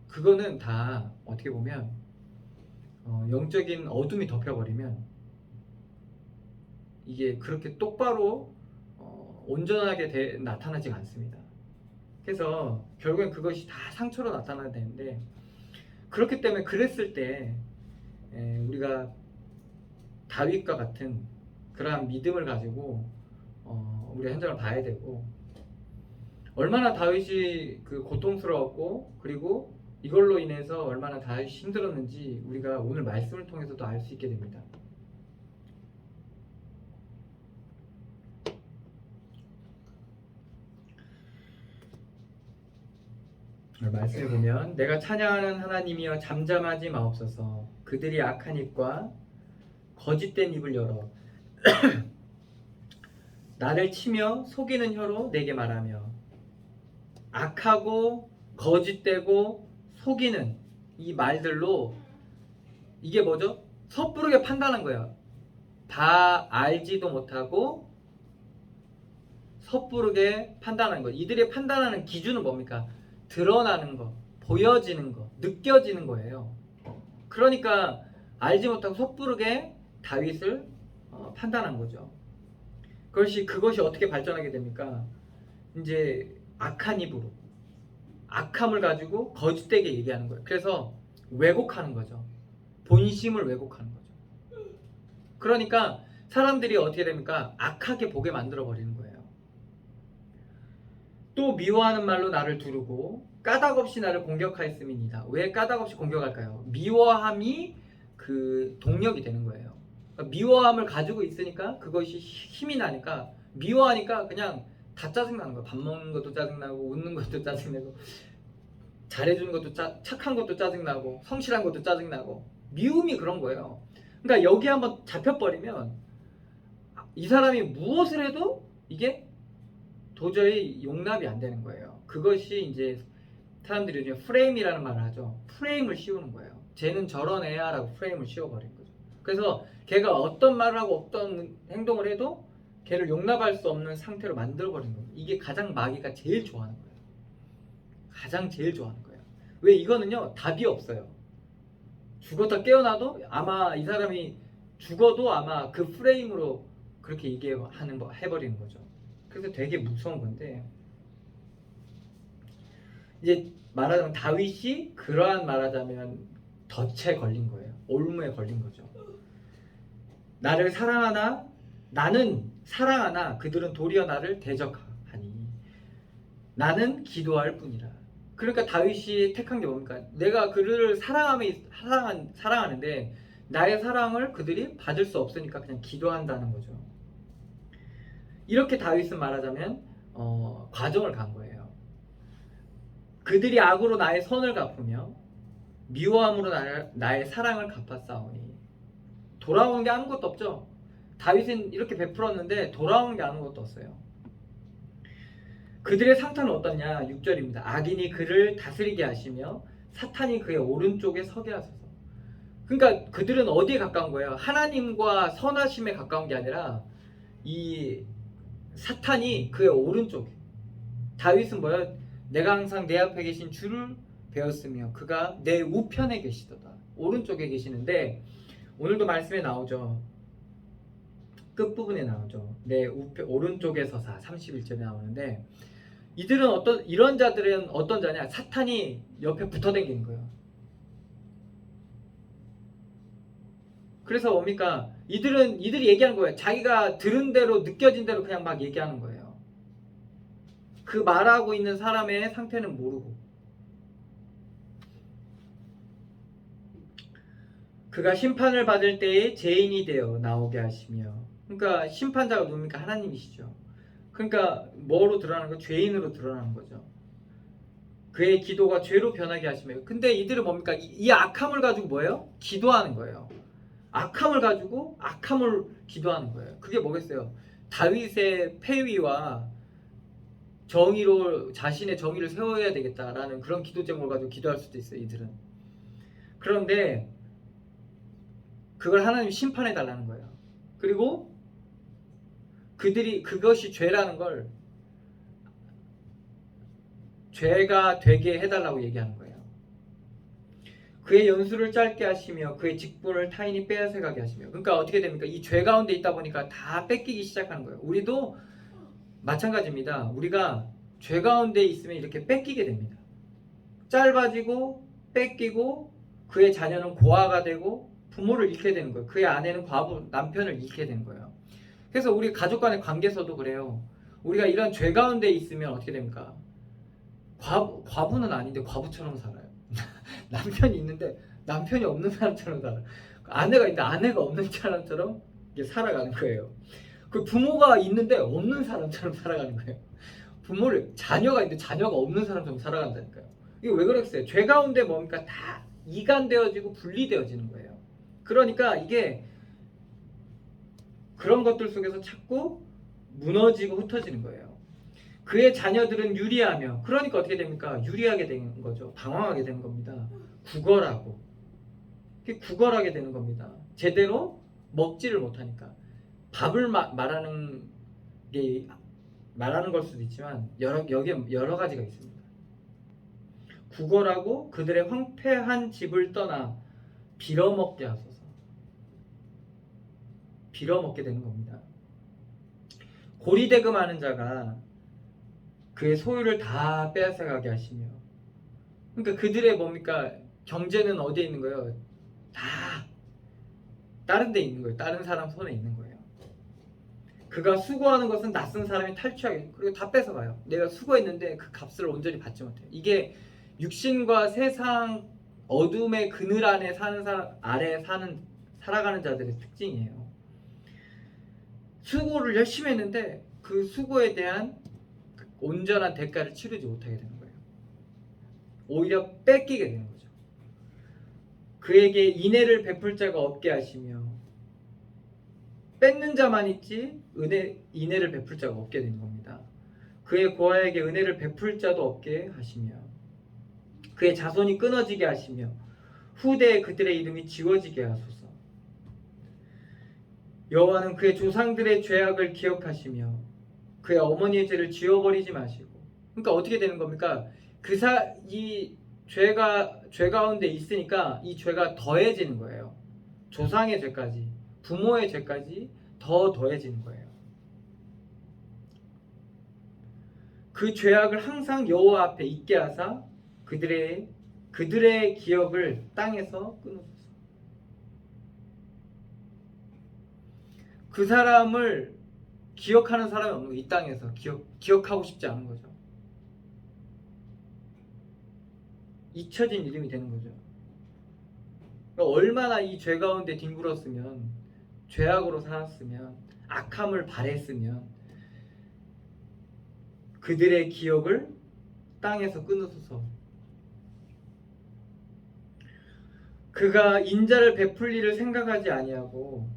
그거는 다 어떻게 보면 영적인 어둠이 덮여버리면 이게 그렇게 똑바로 온전하게 나타나지가 않습니다. 그래서 결국엔 그것이 다 상처로 나타나야 되는데 그렇기 때문에 그랬을 때 우리가 다윗과 같은 그러한 믿음을 가지고 우리가 현장을 봐야 되고 얼마나 다윗이 그 고통스러웠고 그리고 이걸로 인해서 얼마나 다윗이 힘들었는지 우리가 오늘 말씀을 통해서도 알 수 있게 됩니다. 말씀을 보면 내가 찬양하는 하나님이여 잠잠하지 마옵소서. 그들이 악한 입과 거짓된 입을 열어 나를 치며 속이는 혀로 내게 말하며 악하고 거짓되고 속이는 이 말들로 이게 뭐죠? 섣부르게 판단한 거예요. 다 알지도 못하고 섣부르게 판단한 거예요. 이들이 판단하는 기준은 뭡니까? 드러나는 거, 보여지는 거, 느껴지는 거예요. 그러니까 알지 못하고 섣부르게 다윗을 판단한 거죠. 그것이 어떻게 발전하게 됩니까? 이제 악한 입으로 악함을 가지고 거짓되게 얘기하는 거예요. 그래서 왜곡하는 거죠. 본심을 왜곡하는 거죠. 그러니까 사람들이 어떻게 됩니까? 악하게 보게 만들어 버리는 거예요. 또 미워하는 말로 나를 두르고 까닭없이 나를 공격하였음이니이다. 왜 까닭없이 공격할까요? 미워함이 그 동력이 되는 거예요. 그러니까 미워함을 가지고 있으니까 그것이 힘이 나니까 미워하니까 그냥 다 짜증나는 거예요. 밥 먹는 것도 짜증나고 웃는 것도 짜증나고 잘해주는 것도 착한 것도 짜증나고 성실한 것도 짜증나고 미움이 그런 거예요. 그러니까 여기 한번 잡혀버리면 이 사람이 무엇을 해도 이게 도저히 용납이 안 되는 거예요. 그것이 이제 사람들이 요즘 프레임이라는 말을 하죠. 프레임을 씌우는 거예요. 쟤는 저런 애야 라고 프레임을 씌워버린 거죠. 그래서 걔가 어떤 말을 하고 어떤 행동을 해도 걔를 용납할 수 없는 상태로 만들어버리는 거예요. 이게 가장 마귀가 제일 좋아하는 거예요. 가장 제일 좋아하는 거예요. 왜? 이거는요 답이 없어요. 죽었다 깨어나도 아마 이 사람이 죽어도 아마 그 프레임으로 그렇게 얘기하는 거 해버리는 거죠. 그래서 되게 무서운 건데, 이제 말하자면 다윗이 그러한 말하자면 덫에 걸린 거예요. 올무에 걸린 거죠. 나를 사랑하나 나는 사랑하나 그들은 도리어 나를 대적하니 나는 기도할 뿐이라. 그러니까 다윗이 택한 게 뭡니까? 내가 그들을 사랑하는데 나의 사랑을 그들이 받을 수 없으니까 그냥 기도한다는 거죠. 이렇게 다윗은 말하자면 과정을 간 거예요. 그들이 악으로 나의 선을 갚으며 미워함으로 나의 사랑을 갚았사오니. 돌아오는 게 아무것도 없죠. 다윗은 이렇게 베풀었는데 돌아오는 게 아무것도 없어요. 그들의 상태는 어떠냐? 6절입니다. 악인이 그를 다스리게 하시며 사탄이 그의 오른쪽에 서게 하소서. 그러니까 그들은 어디에 가까운 거예요? 하나님과 선하심에 가까운 게 아니라 이 사탄이 그의 오른쪽에. 다윗은 뭐예요? 내가 항상 내 앞에 계신 주를 배웠으며 그가 내 우편에 계시도다. 오른쪽에 계시는데 오늘도 말씀에 나오죠. 끝부분에 나오죠. 내 우편 오른쪽에 서사 31절에 나오는데 이들은 이런 자들은 어떤 자냐? 사탄이 옆에 붙어 다니는 거예요. 그래서 뭡니까? 이들이 얘기하는 거예요. 자기가 들은 대로 느껴진 대로 그냥 막 얘기하는 거예요. 그 말하고 있는 사람의 상태는 모르고. 그가 심판을 받을 때에 죄인이 되어 나오게 하시며. 그러니까 심판자가 누굽니까? 하나님이시죠. 그러니까 뭐로 드러나는 거? 죄인으로 드러나는 거죠. 그의 기도가 죄로 변하게 하시며. 근데 이들은 뭡니까? 이 악함을 가지고 뭐예요? 기도하는 거예요. 악함을 가지고 악함을 기도하는 거예요. 그게 뭐겠어요? 다윗의 폐위와 정의로 자신의 정의를 세워야 되겠다라는 그런 기도 제목을 가지고 기도할 수도 있어요. 이들은. 그런데 그걸 하나님이 심판해 달라는 거예요. 그리고 그것이 죄라는 걸 죄가 되게 해달라고 얘기하는 거예요. 그의 연수를 짧게 하시며 그의 직분을 타인이 빼앗아가게 하시며. 그러니까 어떻게 됩니까? 이 죄 가운데 있다 보니까 다 뺏기기 시작하는 거예요. 우리도 마찬가지입니다. 우리가 죄 가운데 있으면 이렇게 뺏기게 됩니다. 짧아지고 뺏기고 그의 자녀는 고아가 되고 부모를 잃게 되는 거예요. 그의 아내는 과부, 남편을 잃게 되는 거예요. 그래서 우리 가족 간의 관계에서도 그래요. 우리가 이런 죄 가운데 있으면 어떻게 됩니까? 과부는 아닌데 과부처럼 살아요. 남편이 있는데 남편이 없는 사람처럼 살아요. 아내가 있는데 아내가 없는 사람처럼 이렇게 살아가는 거예요. 그 부모가 있는데 없는 사람처럼 살아가는 거예요. 자녀가 있는데 자녀가 없는 사람처럼 살아간다니까요. 이게 왜 그랬어요? 죄 가운데 뭡니까? 다 이간되어지고 분리되어지는 거예요. 그러니까 이게 그런 것들 속에서 자꾸 무너지고 흩어지는 거예요. 그의 자녀들은 유리하며. 그러니까 어떻게 됩니까? 유리하게 되는 거죠. 방황하게 되는 겁니다. 구걸하고. 구걸하게 되는 겁니다. 제대로 먹지를 못하니까. 밥을 말하는 걸 수도 있지만 여기에 여러 가지가 있습니다. 구걸하고 그들의 황폐한 집을 떠나 빌어먹게 하소서. 빌어먹게 되는 겁니다. 고리대금하는 자가 그의 소유를 다 빼앗아가게 하시며. 그러니까 그들의 뭡니까? 경제는 어디에 있는 거예요? 다 다른 데 있는 거예요. 다른 사람 손에 있는 거예요. 그가 수고하는 것은 낯선 사람이 탈취하게, 그리고 다 뺏어가요. 내가 수고했는데 그 값을 온전히 받지 못해요. 이게 육신과 세상 어둠의 그늘 안에 사는 사람 아래 살아가는 자들의 특징이에요. 수고를 열심히 했는데 그 수고에 대한 온전한 대가를 치르지 못하게 되는 거예요. 오히려 뺏기게 되는 거죠. 그에게 인애를 베풀 자가 없게 하시며. 뺏는 자만 있지 인애를 베풀 자가 없게 되는 겁니다. 그의 고아에게 은혜를 베풀 자도 없게 하시며 그의 자손이 끊어지게 하시며 후대에 그들의 이름이 지워지게 하소서. 여호와는 그의 조상들의 죄악을 기억하시며 그의 어머니의 죄를 지워버리지 마시고. 그러니까 어떻게 되는 겁니까? 이 죄 가운데 있으니까 이 죄가 더해지는 거예요. 조상의 죄까지, 부모의 죄까지 더 더해지는 거예요. 그 죄악을 항상 여호와 앞에 있게 하사 그들의 기억을 땅에서 끊으소서. 그 사람을 기억하는 사람이 없는 거예요. 이 땅에서 기억하고 싶지 않은 거죠. 잊혀진 이름이 되는 거죠. 그러니까 얼마나 이 죄 가운데 뒹굴었으면, 죄악으로 살았으면, 악함을 바랬으면 그들의 기억을 땅에서 끊으소서. 그가 인자를 베풀 일을 생각하지 아니하고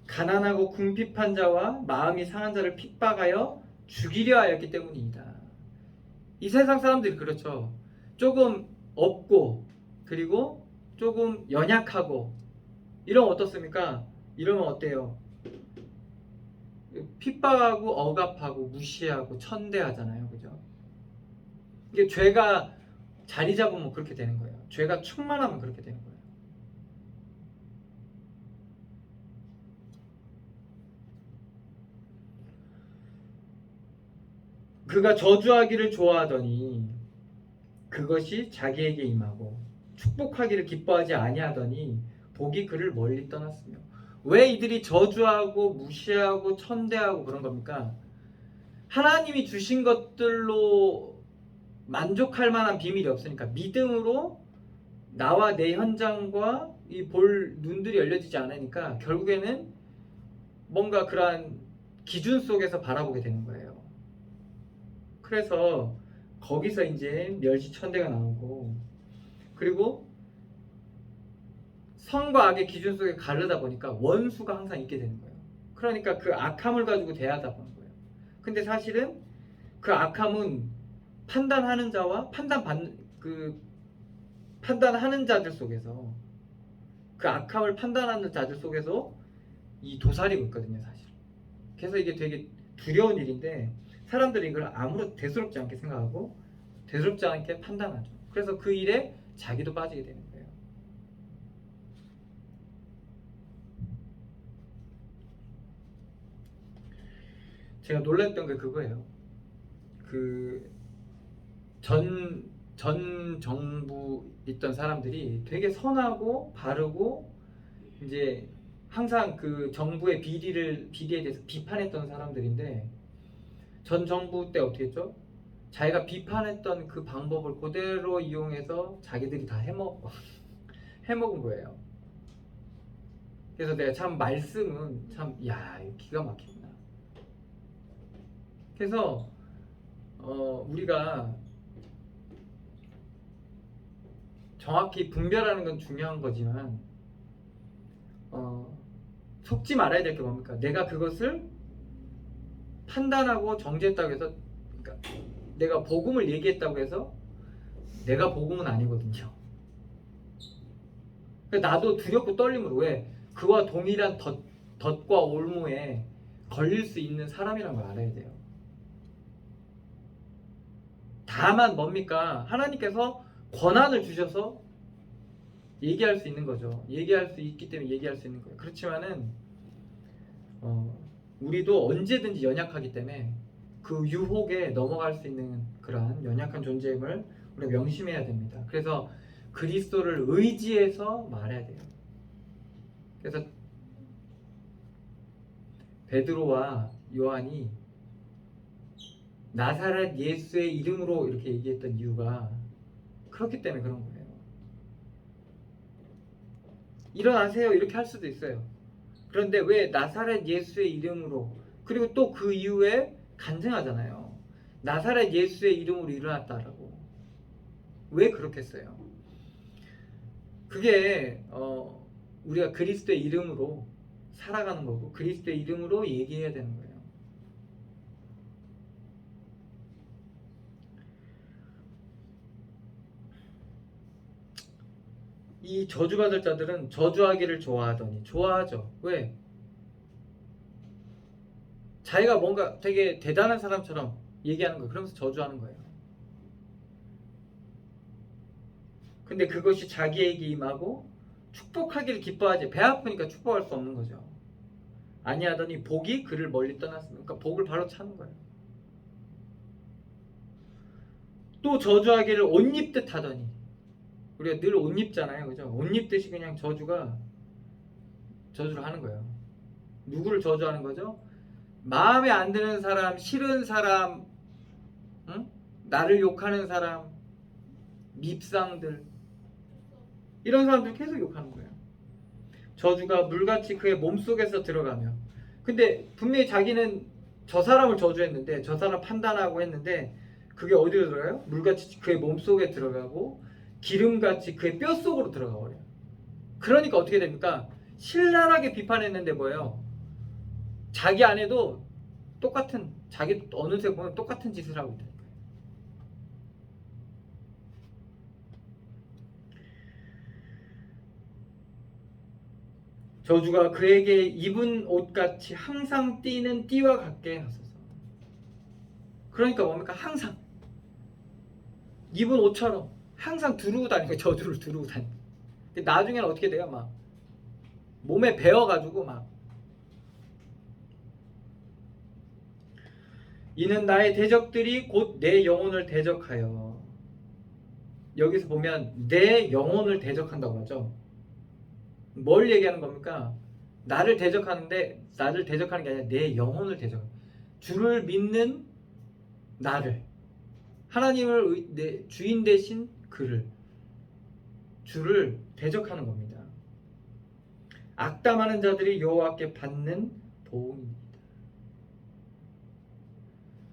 가난하고 궁핍한 자와 마음이 상한 자를 핍박하여 죽이려 하였기 때문이다. 이 세상 사람들이 그렇죠. 조금 없고 그리고 조금 연약하고 이러면 어떻습니까? 이러면 어때요? 핍박하고 억압하고 무시하고 천대하잖아요. 그죠? 이게 죄가 자리 잡으면 그렇게 되는 거예요. 죄가 충만하면 그렇게 되는 거예요. 그가 저주하기를 좋아하더니 그것이 자기에게 임하고 축복하기를 기뻐하지 아니하더니 복이 그를 멀리 떠났으며. 왜 이들이 저주하고 무시하고 천대하고 그런 겁니까? 하나님이 주신 것들로 만족할 만한 비밀이 없으니까, 믿음으로 나와 내 현장과 이 볼 눈들이 열려지지 않으니까 결국에는 뭔가 그러한 기준 속에서 바라보게 되는 거예요. 그래서 거기서 이제 멸시천대가 나오고, 그리고 선과 악의 기준 속에 가르다 보니까 원수가 항상 있게 되는 거예요. 그러니까 그 악함을 가지고 대하다 보는 거예요. 근데 사실은 그 악함은 판단하는 자와 판단하는 자들 속에서, 그 악함을 판단하는 자들 속에서 이 도사리고 있거든요, 사실. 그래서 이게 되게 두려운 일인데 사람들이 이걸 아무렇도 대수롭지 않게 생각하고 대수롭지 않게 판단하죠. 그래서 그 일에 자기도 빠지게 되는 거예요. 제가 놀랐던 게 그거예요. 전 정부 있던 사람들이 되게 선하고 바르고 이제 항상 그 정부의 비리에 대해서 비판했던 사람들인데, 전 정부 때 어떻게 했죠? 자기가 비판했던 그 방법을 그대로 이용해서 자기들이 다 해먹은 거예요. 그래서 내가 참 말씀은 참 기가 막히구나. 그래서 우리가 정확히 분별하는 건 중요한 거지만 속지 말아야 될 게 뭡니까? 내가 그것을 판단하고 정죄했다고 해서, 그러니까 내가 복음을 얘기했다고 해서 내가 복음은 아니거든요. 나도 두렵고 떨림으로, 왜? 그와 동일한 덫과 올무에 걸릴 수 있는 사람이란 걸 알아야 돼요. 다만 뭡니까? 하나님께서 권한을 주셔서 얘기할 수 있는 거죠. 얘기할 수 있기 때문에 얘기할 수 있는 거예요. 그렇지만은 우리도 언제든지 연약하기 때문에 그 유혹에 넘어갈 수 있는 그러한 연약한 존재임을 우리가 명심해야 됩니다. 그래서 그리스도를 의지해서 말해야 돼요. 그래서 베드로와 요한이 나사렛 예수의 이름으로 이렇게 얘기했던 이유가 그렇기 때문에 그런 거예요. 일어나세요 이렇게 할 수도 있어요. 그런데 왜 나사렛 예수의 이름으로, 그리고 또 그 이후에 간증하잖아요. 나사렛 예수의 이름으로 일어났다라고. 왜 그렇게 했어요? 그게 우리가 그리스도의 이름으로 살아가는 거고 그리스도의 이름으로 얘기해야 되는 거예요. 이 저주받을 자들은 저주하기를 좋아하더니, 좋아하죠. 왜? 자기가 뭔가 되게 대단한 사람처럼 얘기하는 거예요. 그러면서 저주하는 거예요. 근데 그것이 자기에게 임하고 축복하기를 기뻐하지 배 아프니까 축복할 수 없는 거죠. 아니하더니 복이 그를 멀리 떠났습니다. 그러니까 복을 바로 차는 거예요. 또 저주하기를 옷 입듯 하더니, 우리가 늘 옷 입잖아요, 그죠? 옷 입듯이 그냥 저주를 하는 거예요. 누구를 저주하는 거죠? 마음에 안 드는 사람, 싫은 사람, 응? 나를 욕하는 사람, 밉상들, 이런 사람들 계속 욕하는 거예요. 저주가 물같이 그의 몸속에서 들어가며, 근데 분명히 자기는 저 사람을 저주했는데, 저 사람 판단하고 했는데, 그게 어디로 들어가요? 물같이 그의 몸속에 들어가고 기름같이 그의 뼛속으로 들어가 버려요. 그러니까 어떻게 됩니까? 신랄하게 비판했는데 뭐예요? 자기 안에도 똑같은, 자기 어느새 보면 똑같은 짓을 하고 있다니까요. 저주가 그에게 입은 옷같이 항상 띠는 띠와 같게 하소서. 그러니까 뭡니까? 항상 입은 옷처럼 항상 두르고 다니고, 저주를 두르고 다니고. 나중에는 어떻게 돼요? 막 몸에 배어가지고 막, 이는 나의 대적들이 곧 내 영혼을 대적하여. 여기서 보면 내 영혼을 대적한다고 하죠. 뭘 얘기하는 겁니까? 나를 대적하는데, 나를 대적하는 게 아니라 내 영혼을 대적. 주를 믿는 나를, 하나님을 내 주인 되신 그를, 주를 대적하는 겁니다. 악담하는 자들이 여호와께 받는 보응입니다.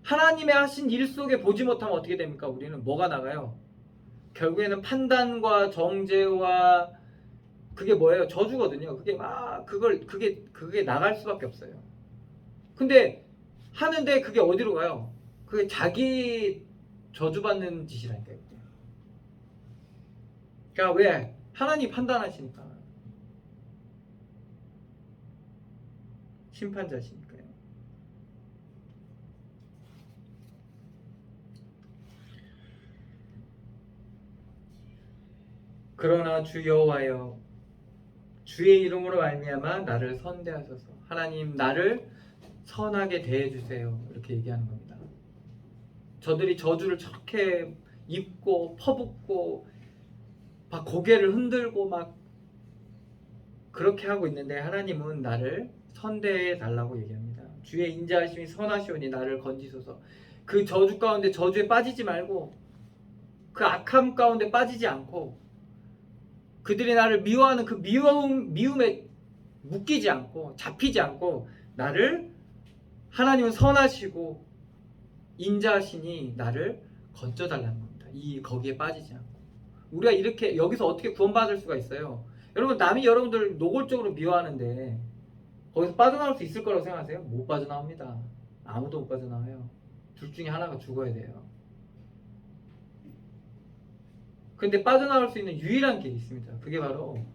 하나님의 하신 일 속에 보지 못하면 어떻게 됩니까? 우리는 뭐가 나가요? 결국에는 판단과 정죄와, 그게 뭐예요? 저주거든요. 그게 막 그게 나갈 수밖에 없어요. 근데 하는데 그게 어디로 가요? 그게 자기 저주받는 짓이라니까요. 그러니까 왜? 하나님 판단하시니까. 심판자시니까요. 그러나 주 여호와여, 주의 이름으로 말미암아 나를 선대하소서. 하나님, 나를 선하게 대해주세요. 이렇게 얘기하는 겁니다. 저들이 저주를 저렇게 입고 퍼붓고 막 고개를 흔들고 막 그렇게 하고 있는데, 하나님은 나를 선대해 달라고 얘기합니다. 주의 인자하심이 선하시오니 나를 건지소서. 그 저주 가운데 저주에 빠지지 말고, 그 악함 가운데 빠지지 않고, 그들이 나를 미워하는 그 미움에 묶이지 않고 잡히지 않고, 나를, 하나님은 선하시고 인자하시니 나를 건져달라는 겁니다. 거기에 빠지지 않고. 우리가 이렇게 여기서 어떻게 구원받을 수가 있어요? 여러분, 남이 여러분들 노골적으로 미워하는데 거기서 빠져나올 수 있을 거라고 생각하세요? 못 빠져나옵니다. 아무도 못 빠져나와요. 둘 중에 하나가 죽어야 돼요. 근데 빠져나올 수 있는 유일한 길이 있습니다. 그게 바로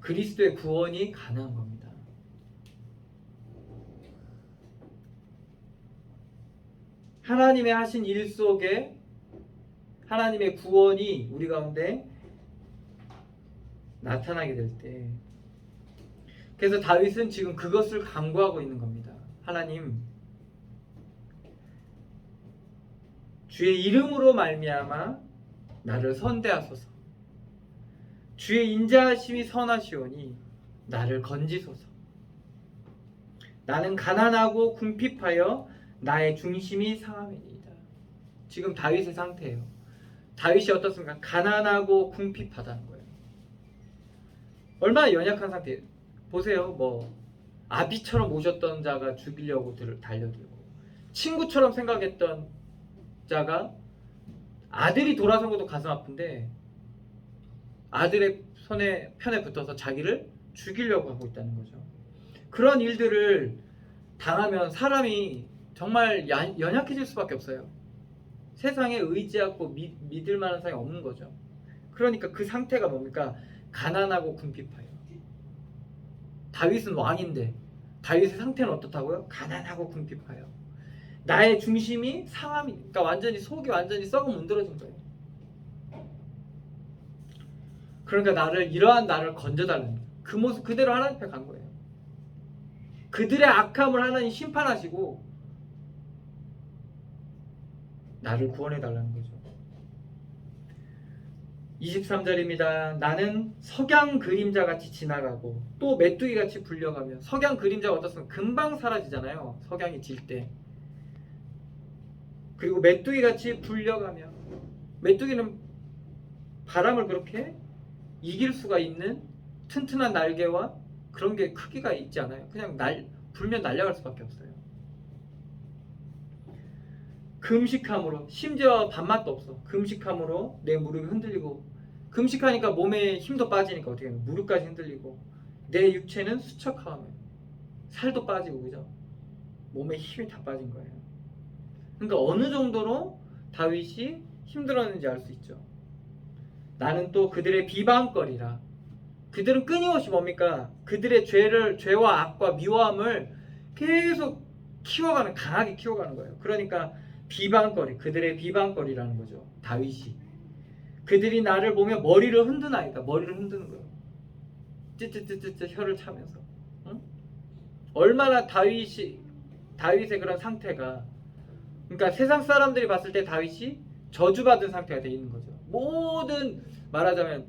그리스도의 구원이 가능한 겁니다. 하나님의 하신 일 속에 하나님의 구원이 우리 가운데 나타나게 될 때, 그래서 다윗은 지금 그것을 간구하고 있는 겁니다. 하나님, 주의 이름으로 말미암아 나를 선대하소서. 주의 인자하심이 선하시오니 나를 건지소서. 나는 가난하고 궁핍하여 나의 중심이 상함이니이다. 지금 다윗의 상태예요. 다윗이 어떻습니까? 가난하고 궁핍하다는 거예요. 얼마나 연약한 상태예요. 보세요. 뭐 아비처럼 모셨던 자가 죽이려고 달려들고, 친구처럼 생각했던 자가, 아들이 돌아선 것도 가슴 아픈데 아들의 편에 붙어서 자기를 죽이려고 하고 있다는 거죠. 그런 일들을 당하면 사람이 정말 연약해질 수밖에 없어요. 세상에 의지하고 믿을 만한 사람이 없는 거죠. 그러니까 그 상태가 뭡니까? 가난하고 궁핍하여. 다윗은 왕인데 다윗의 상태는 어떻다고요? 가난하고 궁핍하여. 나의 중심이 상함이, 그러니까 완전히 속이 완전히 썩어 문드러진 거예요. 그러니까 이러한 나를 건져달라는 거예요. 그 모습 그대로 하나님 앞에 간 거예요. 그들의 악함을 하나님 심판하시고 나를 구원해달라는 거죠. 23절입니다. 나는 석양 그림자같이 지나가고 또 메뚜기같이 불려가며, 석양 그림자가 어떻습니까? 금방 사라지잖아요. 석양이 질 때. 그리고 메뚜기같이 불려가며, 메뚜기는 바람을 그렇게 이길 수가 있는 튼튼한 날개와 그런 게 크기가 있지 않아요. 그냥 불면 날아갈 수밖에 없어요. 금식함으로, 심지어 밥맛도 없어. 금식함으로 내 무릎이 흔들리고, 금식하니까 몸에 힘도 빠지니까 어떻게 하면 무릎까지 흔들리고, 내 육체는 수척하며 살도 빠지고, 그죠? 몸에 힘이 다 빠진 거예요. 그러니까 어느 정도로 다윗이 힘들었는지 알 수 있죠. 나는 또 그들의 비방거리라. 그들은 끊임없이 뭡니까? 그들의 죄와 악과 미워함을 계속 강하게 키워가는 거예요. 그러니까 비방거리, 그들의 비방거리라는 거죠. 다윗이. 그들이 나를 보며 머리를 흔드나이다. 머리를 흔드는 거예요. 찌찌찌찌 혀를 차면서. 응? 얼마나 다윗의 그런 상태가, 그러니까 세상 사람들이 봤을 때 다윗이 저주받은 상태가 돼 있는 거죠. 모든, 말하자면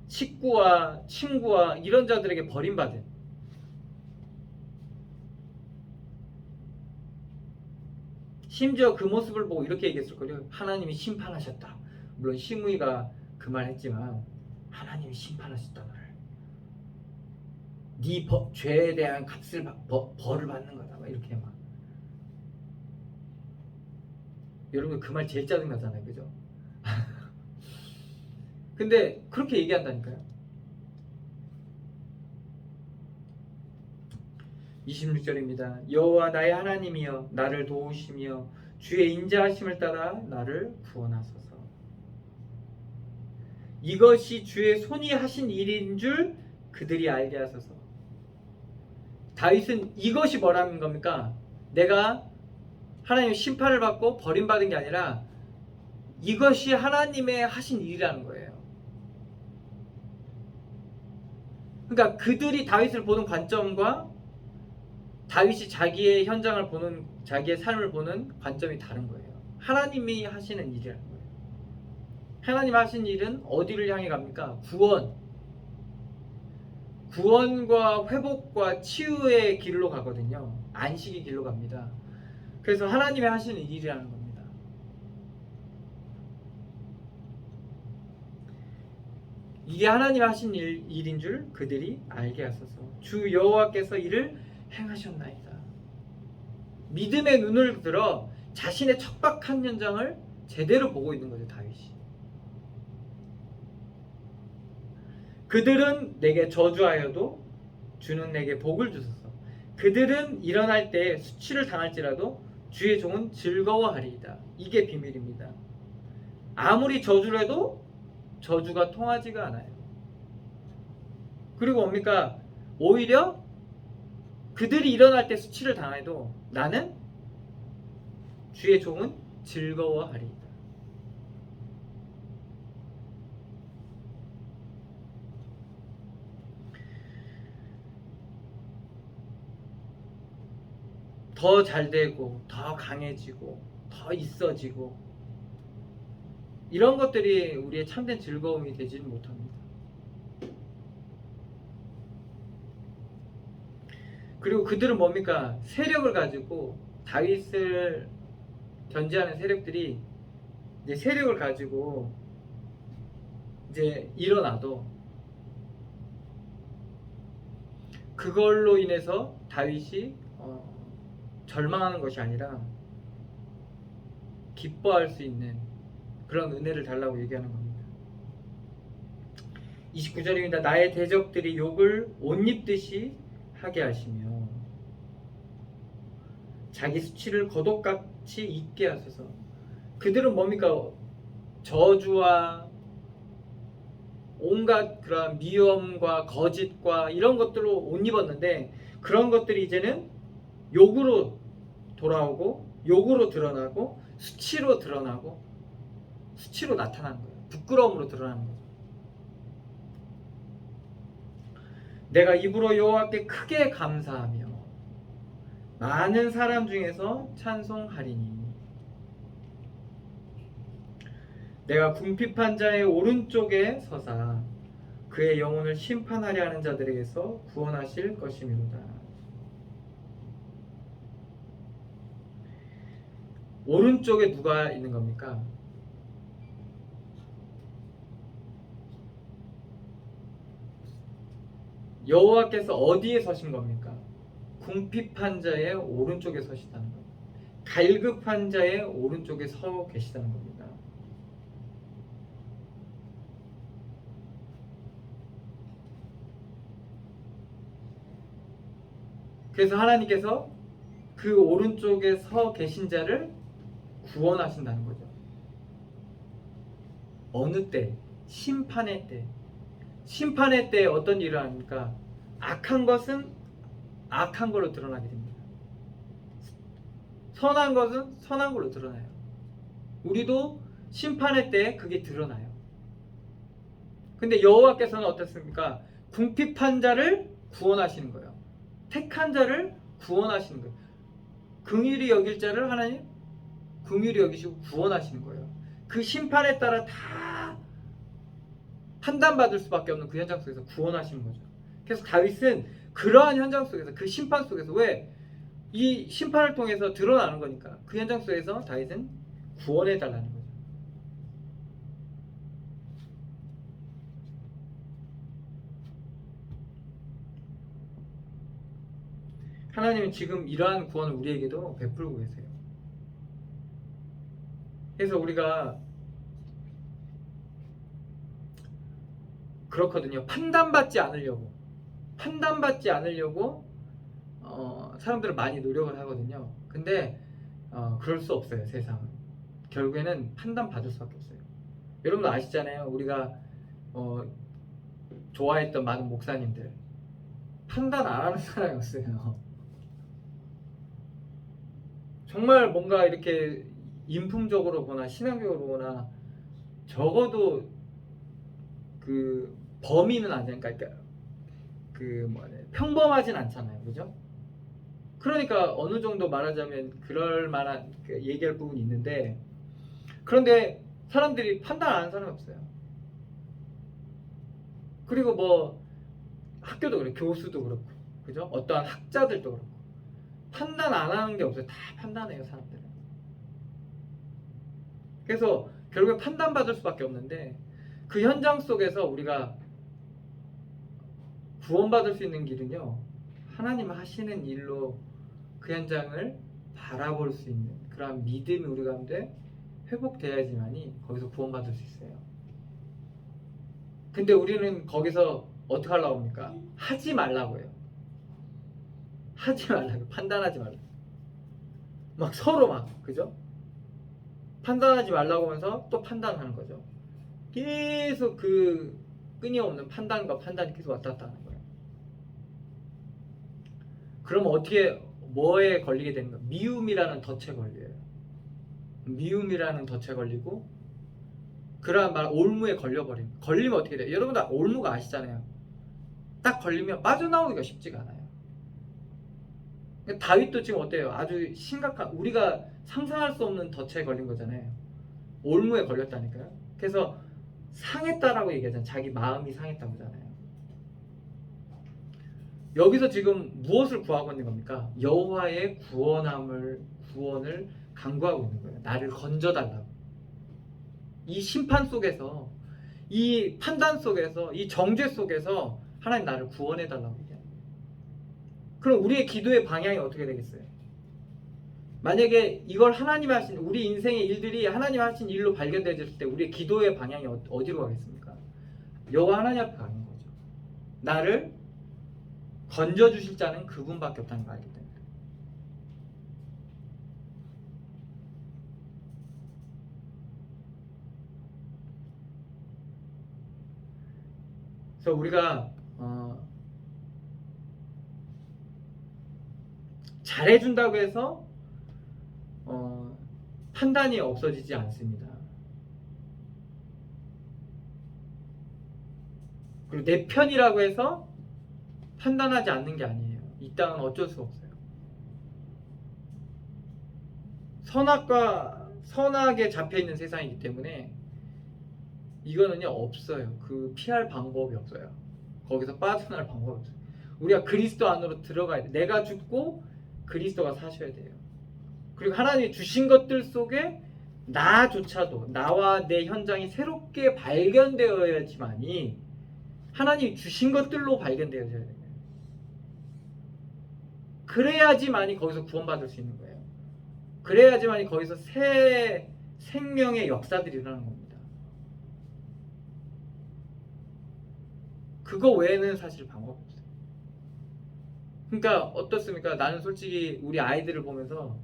식구와 친구와 이런 자들에게 버림받은, 심지어 그 모습을 보고 이렇게 얘기했을 거예요. 하나님이 심판하셨다. 물론 시므이가 그 말 했지만 하나님이 심판하셨다. 너를. 네 죄에 대한 값을 벌을 받는 거다. 막 이렇게 막. 여러분 그 말 제일 짜증나잖아요. 그죠? 근데 그렇게 얘기한다니까요. 26절입니다. 여호와 나의 하나님이여 나를 도우시며 주의 인자하심을 따라 나를 구원하소서. 이것이 주의 손이 하신 일인 줄 그들이 알게 하소서. 다윗은 이것이 뭐라는 겁니까? 내가 하나님의 심판을 받고 버림받은 게 아니라 이것이 하나님의 하신 일이라는 거예요. 그러니까 그들이 다윗을 보는 관점과 다윗이 자기의 현장을 보는, 자기의 삶을 보는 관점이 다른 거예요. 하나님이 하시는 일이라는 거예요. 하나님 하신 일은 어디를 향해 갑니까? 구원과 회복과 치유의 길로 가거든요. 안식의 길로 갑니다. 그래서 하나님이 하시는 일이라는 겁니다. 이게 하나님이 하신 일인 줄 그들이 알게 하소서. 주 여호와께서 이를 행하셨나이다. 믿음의 눈을 들어 자신의 척박한 현장을 제대로 보고 있는 거죠. 다윗이. 그들은 내게 저주하여도 주는 내게 복을 주소서. 그들은 일어날 때 수치를 당할지라도 주의 종은 즐거워하리이다. 이게 비밀입니다. 아무리 저주를 해도 저주가 통하지가 않아요. 그리고 뭡니까? 오히려 그들이 일어날 때 수치를 당해도 나는 주의 종은 즐거워하리이다. 더 잘되고 더 강해지고 더 있어지고 이런 것들이 우리의 참된 즐거움이 되지는 못합니다. 그리고 그들은 뭡니까? 세력을 가지고, 다윗을 견제하는 세력들이 이제 세력을 가지고 이제 일어나도 그걸로 인해서 다윗이 절망하는 것이 아니라 기뻐할 수 있는 그런 은혜를 달라고 얘기하는 겁니다. 29절입니다. 나의 대적들이 욕을 옷 입듯이 하게 하시며 자기 수치를 겉옷같이 입게 하소서. 그들은 뭡니까? 저주와 온갖 그런 미움과 거짓과 이런 것들로 옷 입었는데, 그런 것들이 이제는 욕으로 돌아오고 욕으로 드러나고 수치로 드러나고 수치로 나타나는 거예요. 부끄러움으로 드러나는 거죠. 내가 입으로 여호와께 크게 감사하며 많은 사람 중에서 찬송하리니 내가 궁핍한 자의 오른쪽에 서사 그의 영혼을 심판하려 하는 자들에게서 구원하실 것이미로다. 오른쪽에 누가 있는 겁니까? 여호와께서 어디에 서신 겁니까? 궁핍한 자의 오른쪽에 서시다는 겁니다. 갈급한 자의 오른쪽에 서 계시다는 겁니다. 그래서 하나님께서 그 오른쪽에 서 계신 자를 구원하신다는 거죠. 어느 때? 심판의 때. 심판의 때 어떤 일을 합니까? 악한 것은 악한 걸로 드러나게 됩니다. 선한 것은 선한 걸로 드러나요. 우리도 심판의 때 그게 드러나요. 근데 여호와께서는 어떻습니까? 궁핍한 자를 구원하시는 거예요. 택한 자를 구원하시는 거예요. 긍휼히 여길 자를 하나님 긍휼히 여기시고 구원하시는 거예요. 그 심판에 따라 다 판단받을 수밖에 없는 그 현장 속에서 구원하시는 거죠. 그래서 다윗은 그러한 현장 속에서 그 심판 속에서 왜 이 심판을 통해서 드러나는 거니까 그 현장 속에서 다윗은 구원해 달라는 거죠. 하나님은 지금 이러한 구원을 우리에게도 베풀고 계세요. 그래서 우리가 그렇거든요. 판단받지 않으려고 사람들은 많이 노력을 하거든요. 근데 그럴 수 없어요. 세상은 결국에는 판단받을 수밖에 없어요. 여러분도 아시잖아요. 우리가 좋아했던 많은 목사님들 판단 안 하는 사람이었어요. 정말 뭔가 이렇게 인품적으로 보나 신앙적으로 보나 적어도 그 범위는 아니니까 평범하진 않잖아요. 그죠? 그러니까 어느 정도 말하자면 그럴 만한 얘기할 부분이 있는데, 그런데 사람들이 판단 안 하는 사람이 없어요. 그리고 뭐 학교도 그래, 교수도 그렇고, 그죠? 어떠한 학자들도 그렇고 판단 안 하는 게 없어요. 다 판단해요, 사람들은. 그래서 결국에 판단받을 수밖에 없는데, 그 현장 속에서 우리가 구원받을 수 있는 길은요, 하나님 하시는 일로 그 현장을 바라볼 수 있는 그러한 믿음이 우리 가운데 회복돼야지만이 거기서 구원받을 수 있어요. 근데 우리는 거기서 어떻게 하려고 합니까? 하지 말라고 해요. 하지 말라고, 판단하지 말라고. 막 서로 막, 그죠? 판단하지 말라고 하면서 또 판단하는 거죠. 계속 그 끊임없는 판단과 판단이 계속 왔다 갔다 하는 거예요. 그럼 어떻게, 뭐에 걸리게 되는 거예요? 미움이라는 덫에 걸려요. 미움이라는 덫에 걸리고, 그러한 말 올무에 걸려버립니다. 걸리면 어떻게 돼요? 여러분 다 올무가 아시잖아요. 딱 걸리면 빠져나오기가 쉽지가 않아요. 다윗도 지금 어때요? 아주 심각한, 우리가 상상할 수 없는 덫에 걸린 거잖아요. 올무에 걸렸다니까요. 그래서 상했다라고 얘기하잖아요. 자기 마음이 상했다고 하잖아요. 여기서 지금 무엇을 구하고 있는 겁니까? 여호와의 구원을 간구하고 있는 거예요. 나를 건져달라고. 이 심판 속에서, 이 판단 속에서, 이 정죄 속에서 하나님 나를 구원해달라고 얘기해요. 그럼 우리의 기도의 방향이 어떻게 되겠어요? 만약에 이걸 하나님 하신, 우리 인생의 일들이 하나님 하신 일로 발견되었을 때 우리의 기도의 방향이 어디로 가겠습니까? 여호와 하나님 앞에 가는 거죠. 나를 건져주실 자는 그분밖에 없다는 걸 알기 때문에. 그래서 우리가 잘해준다고 해서 판단이 없어지지 않습니다. 그리고 내 편이라고 해서 판단하지 않는 게 아니에요. 이 땅은 어쩔 수 없어요. 선악과 선악에 잡혀있는 세상이기 때문에 이거는요 없어요. 그 피할 방법이 없어요. 거기서 빠져나갈 방법이 없어요. 우리가 그리스도 안으로 들어가야 돼. 내가 죽고 그리스도가 사셔야 돼요. 그리고 하나님이 주신 것들 속에 나조차도 나와 내 현장이 새롭게 발견되어야지만이 하나님이 주신 것들로 발견되어져야 돼요. 그래야지만이 거기서 구원받을 수 있는 거예요. 그래야지만이 거기서 새 생명의 역사들이 일어나는 겁니다. 그거 외에는 사실 방법이 없어요. 그러니까 어떻습니까? 나는 솔직히 우리 아이들을 보면서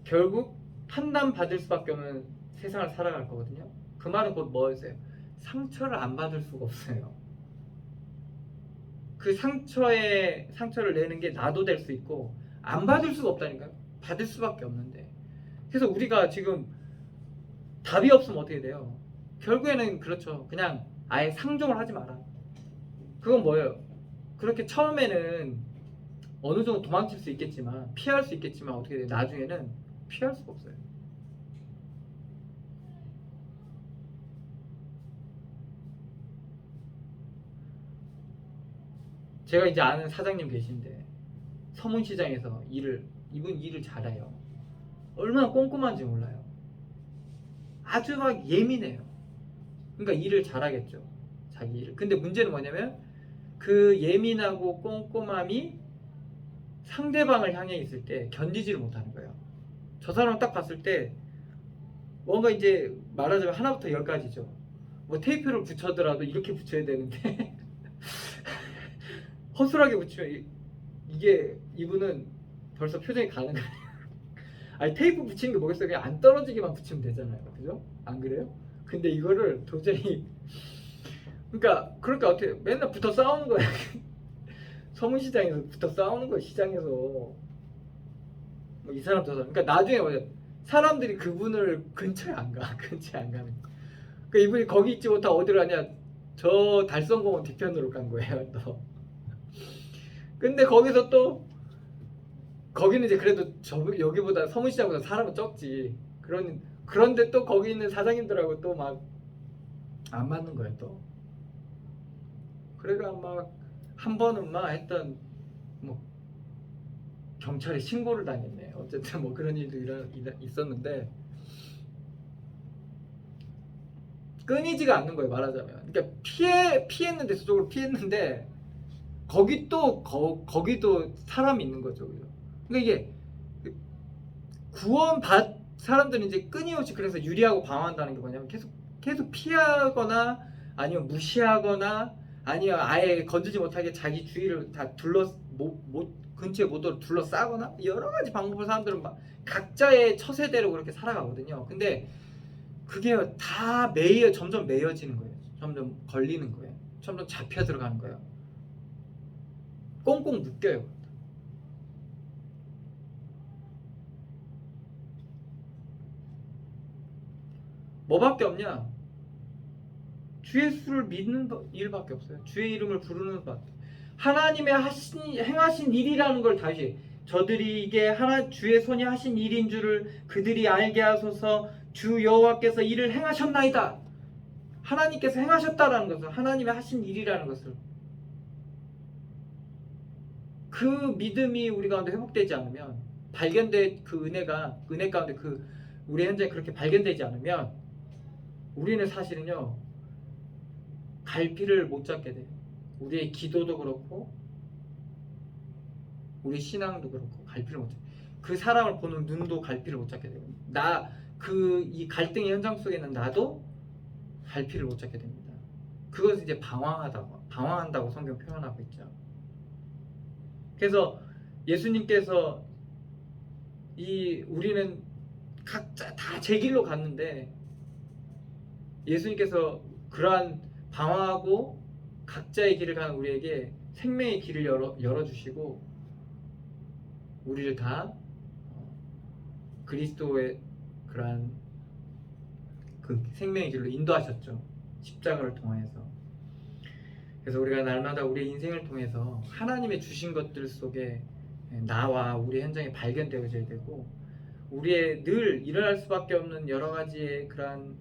결국 판단받을 수밖에 없는 세상을 살아갈 거거든요. 그 말은 곧 뭐였어요? 상처를 안 받을 수가 없어요. 그 상처를 내는 게 나도 될 수 있고 안 받을 수가 없다니까요. 받을 수밖에 없는데. 그래서 우리가 지금 답이 없으면 어떻게 돼요? 결국에는 그렇죠. 그냥 아예 상종을 하지 마라. 그건 뭐예요? 그렇게 처음에는 어느 정도 도망칠 수 있겠지만 피할 수 있겠지만 어떻게 돼요? 나중에는 피할 수가 없어요. 제가 이제 아는 사장님 계신데 서문시장에서 이분 일을 잘해요. 얼마나 꼼꼼한지 몰라요. 아주 막 예민해요. 그러니까 일을 잘하겠죠. 자기 일을. 근데 문제는 뭐냐면 그 예민하고 꼼꼼함이 상대방을 향해 있을 때 견디지를 못하는 거예요. 저 사람을 딱 봤을 때 뭔가 이제 말하자면 하나부터 열까지죠. 뭐 테이프를 붙여더라도 이렇게 붙여야 되는데 허술하게 붙이면 이게 이분은 벌써 표정이 가는 거예요. 아니 테이프 붙이는 게 뭐겠어요? 그냥 안 떨어지게만 붙이면 되잖아요. 그죠? 안 그래요? 근데 이거를 도저히 그러니까 어떻게 맨날 붙어 싸우는 거야. 서문시장에서 붙어 싸우는 거야. 시장에서 뭐 이 사람 저 사람. 그러니까 나중에 뭐냐 사람들이 그분을 근처에 안 가. 근처에 안 가는. 그러니까 이분이 거기 있지 못하고 어디로 가냐? 저 달성공원 뒤편으로 간 거예요. 또. 근데 거기서 또 거기는 이제 그래도 여기보다 서문시장보다 사람은 적지. 그런데 또 거기 있는 사장님들하고 또 막 안 맞는 거예요 또. 그래가 막 한 번은 막 했던 뭐 경찰에 신고를 당했네. 어쨌든 뭐 그런 일도 있었는데 끊이지가 않는 거예요 말하자면. 그러니까 피했는데 저쪽으로 피했는데 거기도 사람이 있는 거죠. 그러니까 이게 구원받 사람들은 이제 끊임없이 그래서 유리하고 방어한다는 게 뭐냐면 계속 피하거나 아니면 무시하거나 아니면 아예 건드지 못하게 자기 주위를 다 근처에 못 오도록 둘러싸거나 여러 가지 방법을 사람들은 막 각자의 처세대로 그렇게 살아가거든요. 근데 그게 다 점점 매여지는 거예요. 점점 걸리는 거예요. 점점 잡혀 들어가는 거예요. 꽁꽁 묶여요. 뭐밖에 없냐? 주의 수를 믿는 일밖에 없어요. 주의 이름을 부르는 밖에. 하나님의 행하신 일이라는 걸 다시 저들이 이게 주의 손이 하신 일인 줄을 그들이 알게 하소서. 주 여호와께서 이를 행하셨나이다. 하나님께서 행하셨다라는 것을 하나님의 하신 일이라는 것을 그 믿음이 우리 가운데 회복되지 않으면 발견된 그 은혜 가운데 우리 현장에 그렇게 발견되지 않으면 우리는 사실은요 갈피를 못 잡게 돼요. 우리의 기도도 그렇고 우리 신앙도 그렇고 갈피를 못 잡게 돼요. 그 사람을 보는 눈도 갈피를 못 잡게 돼요. 이 갈등의 현장 속에는 나도 갈피를 못 잡게 됩니다. 그것을 이제 방황한다고 성경 표현하고 있죠. 그래서 예수님께서 우리는 각자 다 제 길로 갔는데 예수님께서 그러한 방황하고 각자의 길을 가는 우리에게 생명의 길을 열어주시고 우리를 다 그리스도의 그러한 그 생명의 길로 인도하셨죠. 십자가를 통해서. 그래서 우리가 날마다 우리의 인생을 통해서 하나님의 주신 것들 속에 나와 우리 현장에 발견되어져야 되고, 우리의 늘 일어날 수밖에 없는 여러 가지의 그러한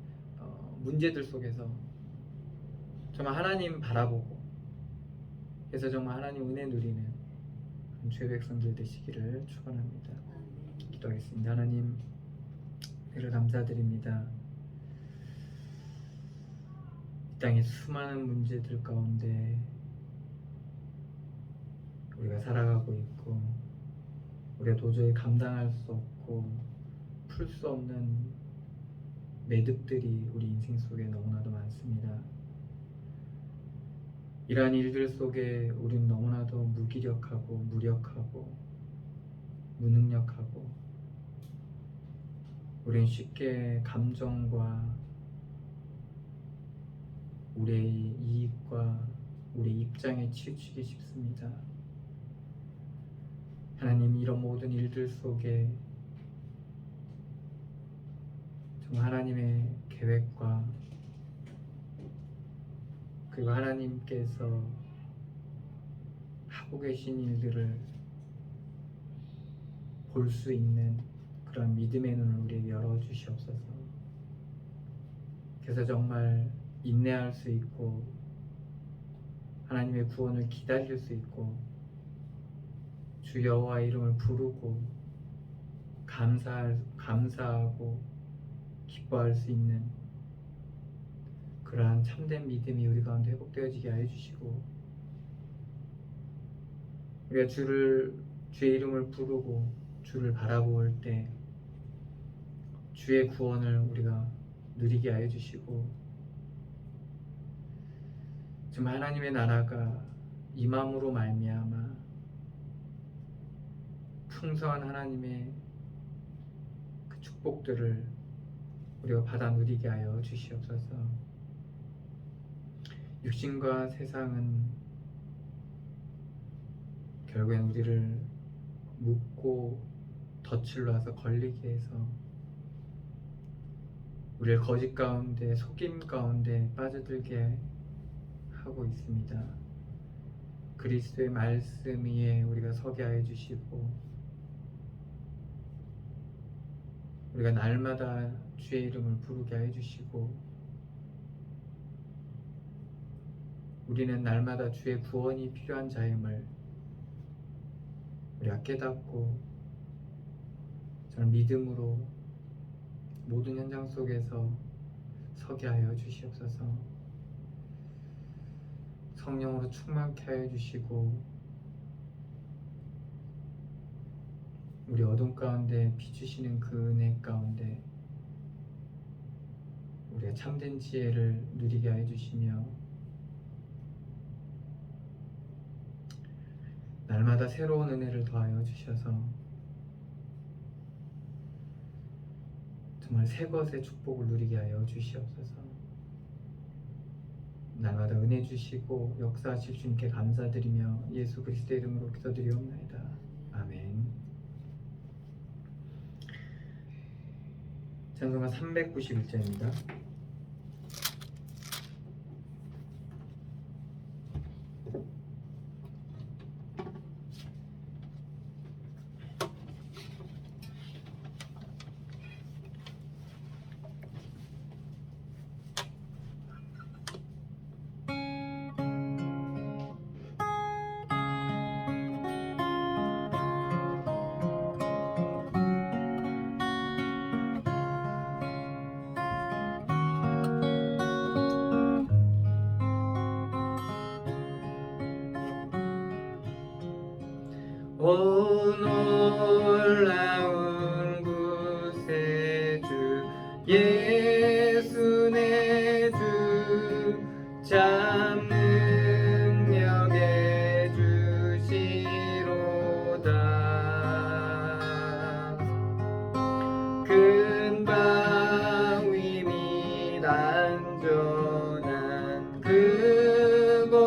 문제들 속에서 정말 하나님 바라보고, 그래서 정말 하나님 은혜 누리는 주의 백성들 되시기를 축원합니다. 기도하겠습니다. 하나님, 은혜를 감사드립니다. 이 땅의 수많은 문제들 가운데 우리가 살아가고 있고, 우리가 도저히 감당할 수 없고 풀 수 없는 매듭들이 우리 인생 속에 너무나도 많습니다. 이러한 일들 속에 우리는 너무나도 무기력하고 무력하고 무능력하고, 우리는 쉽게 감정과 우리의 이익과 우리의 입장에 치우치기 쉽습니다. 하나님, 이런 모든 일들 속에 정말 하나님의 계획과 그리고 하나님께서 하고 계신 일들을 볼 수 있는 그런 믿음의 눈을 우리에게 열어주시옵소서. 그래서 정말 인내할 수 있고 하나님의 구원을 기다릴 수 있고 주 여호와의 이름을 부르고 감사하고 기뻐할 수 있는 그러한 참된 믿음이 우리 가운데 회복되어지게 하여 주시고, 우리가 주의 이름을 부르고 주를 바라볼 때 주의 구원을 우리가 누리게 하여 주시고, 정말 하나님의 나라가 임함으로 말미암아 풍성한 하나님의 그 축복들을 우리가 받아 누리게 하여 주시옵소서. 육신과 세상은 결국엔 우리를 묶고 덫을 놔서 걸리게 해서 우리를 거짓 가운데 속임 가운데 빠져들게 하고 있습니다. 그리스도의 말씀 위에 우리가 서게 하여 주시고, 우리가 날마다 주의 이름을 부르게 하여 주시고, 우리는 날마다 주의 구원이 필요한 자임을 우리가 깨닫고 저는 믿음으로 모든 현장 속에서 서게 하여 주시옵소서. 성령으로 충만케 하여 주시고, 우리 어둠 가운데 비추시는 그 은혜 가운데 우리가 참된 지혜를 누리게 하여 주시며, 날마다 새로운 은혜를 더하여 주셔서 정말 새 것의 축복을 누리게 하여 주시옵소서. 날마다 은혜 주시고 역사하실 주님께 감사드리며 예수 그리스도의 이름으로 기도드리옵나이다. 아멘. 찬송가 391장입니다. 오 놀라운 구세주 예수 내 주 참 능력의 주시로다. 큰 바위 및 안전한 그곳으로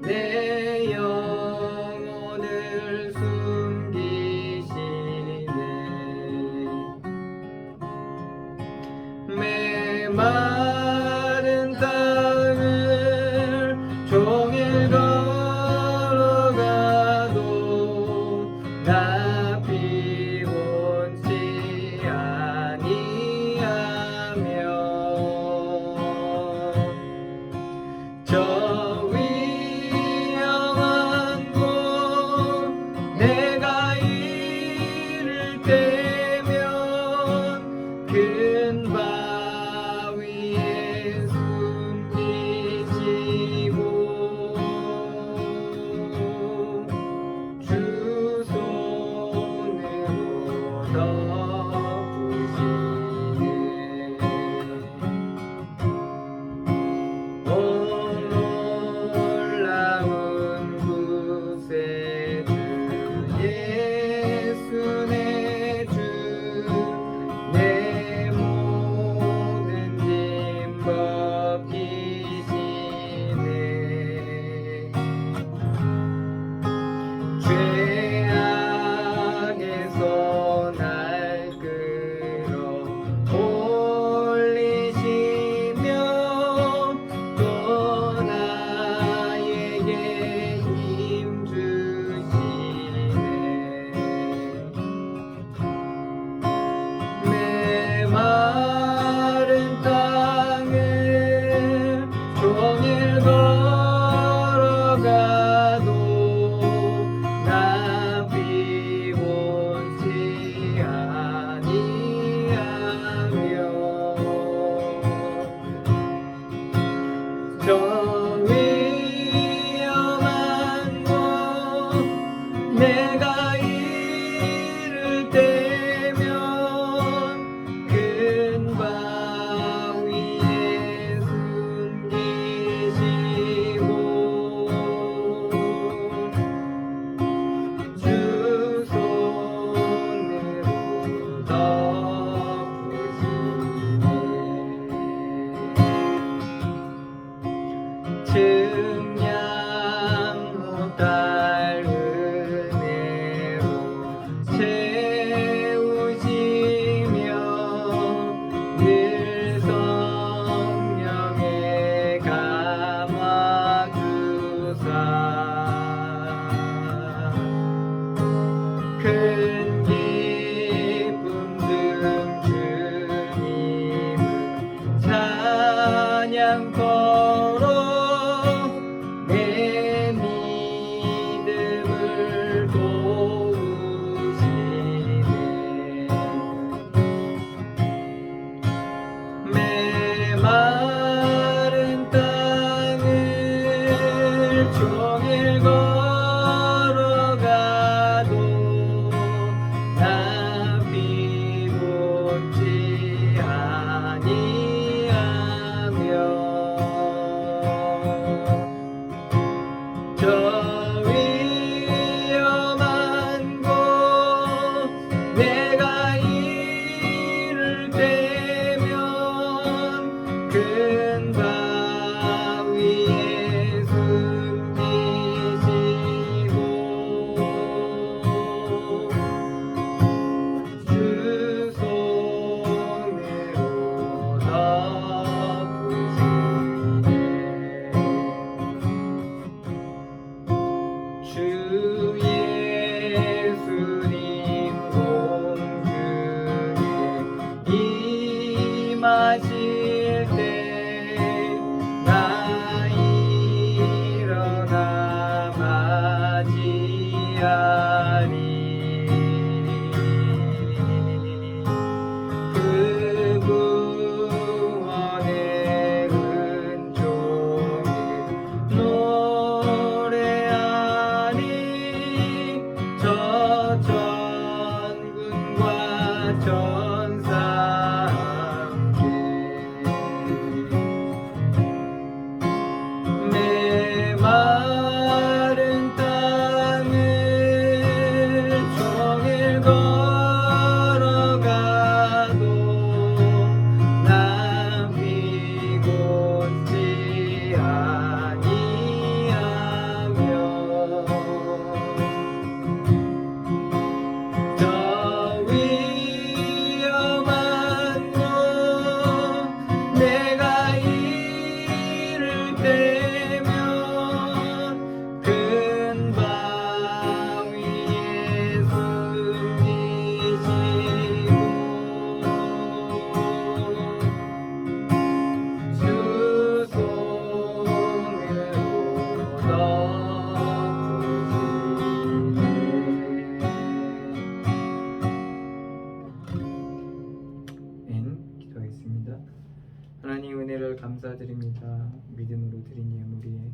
내 영혼을 않도록 내 믿음을 도우시네. 메마른 땅을 종일 걸어가도 나 비웃지 아니하며 저 위험한 곳 내가 이를 때면 큰 바위에 숨기시고 주 손으로 덮으시네. 주 예수님 공중에 임하실 때 나 일어나 맞이하리. 그 구원의 은총에 노래하니 저 전군과 전사 함께 메마른 땅을 종일 걸어가도 나 비웃지 아니하며 저 위험한 곳 내가 이를 때면 큰 바위에 숨기시고 주 손으로 덮으시네. 기도하겠습니다. 하나님 은혜를 감사드립니다. 믿음으로 드린 예물이에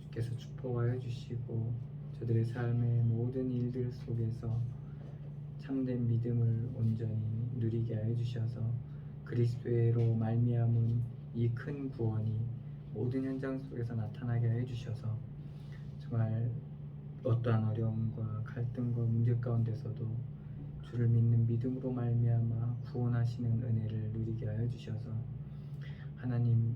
주께서 축복하여 주시고 저들의 삶의 모든 일들 속에서 참된 믿음을 온전히 누리게 하여 주셔서 그리스도로 말미암은 이 큰 구원이 모든 현장 속에서 나타나게 하여 주셔서 정말 어떠한 어려움과 갈등과 문제 가운데서도 주를 믿는 믿음으로 말미암아 구원하시는 은혜를 누리게 하여 주셔서 하나님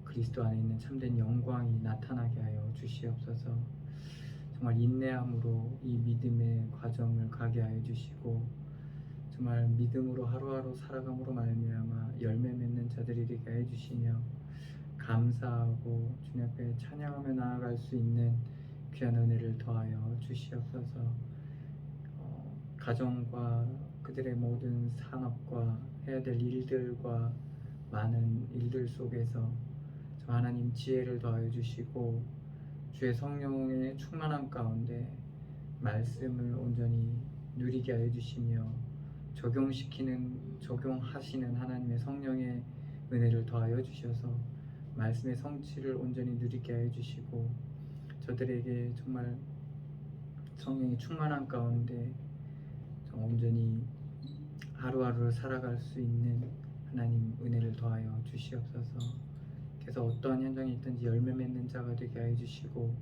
그리스도 안에 있는 참된 영광이 나타나게 하여 주시옵소서. 정말 인내함으로 이 믿음의 과정을 가게 하여 주시고 정말 믿음으로 하루하루 살아감으로 말미암아 열매 맺는 자들이 되게 하여 주시며 감사하고 주님 앞에 찬양하며 나아갈 수 있는 귀한 은혜를 더하여 주시옵소서. 가정과 그들의 모든 산업과 해야 될 일들과 많은 일들 속에서 저 하나님 지혜를 더하여 주시고 주의 성령의 충만함 가운데 말씀을 온전히 누리게 하여 주시며 적용하시는 하나님의 성령의 은혜를 더하여 주셔서 말씀의 성취를 온전히 누리게 하여 주시고 저들에게 정말 성령의 충만함 가운데 온전히 하루하루를 살아갈 수 있는 하나님 은혜를 더하여 주시옵소서. 그래서 어떠한 현장에 있든지 열매 맺는 자가 되게 하여 주시고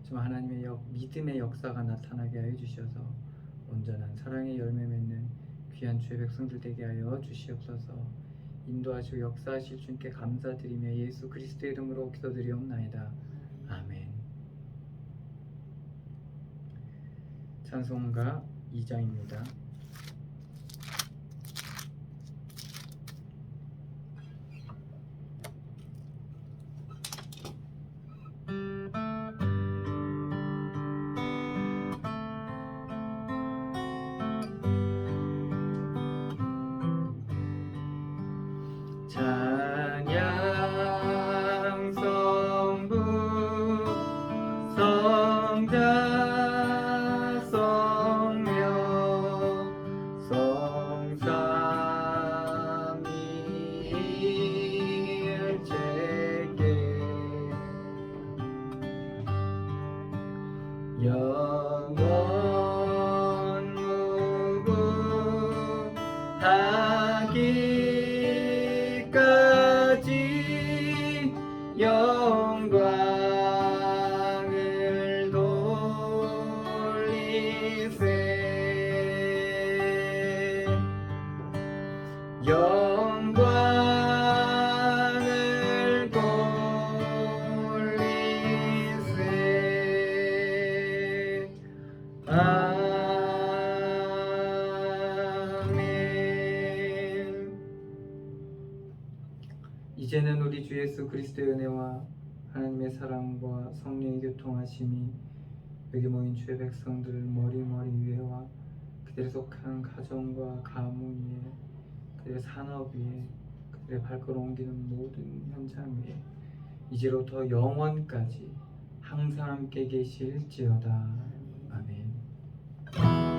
정말 하나님의 믿음의 역사가 나타나게 하여 주셔서 온전한 사랑의 열매 맺는 귀한 주의 백성들 되게 하여 주시옵소서. 인도하시고 역사하실 주님께 감사드리며 예수 그리스도의 이름으로 기도드리옵나이다. 아멘. 찬송가 2장입니다. 찬양 이제는 우리 주 예수 그리스도의 은혜와 하나님의 사랑과 성령의 교통하심이 여기 모인 주의 백성들 머리 위에와 그들의 속한 가정과 가문 위에 그들의 산업 위에 그들의 발걸음 옮기는 모든 현장 위에 이제로부터 영원까지 항상 함께 계실지어다. 아멘.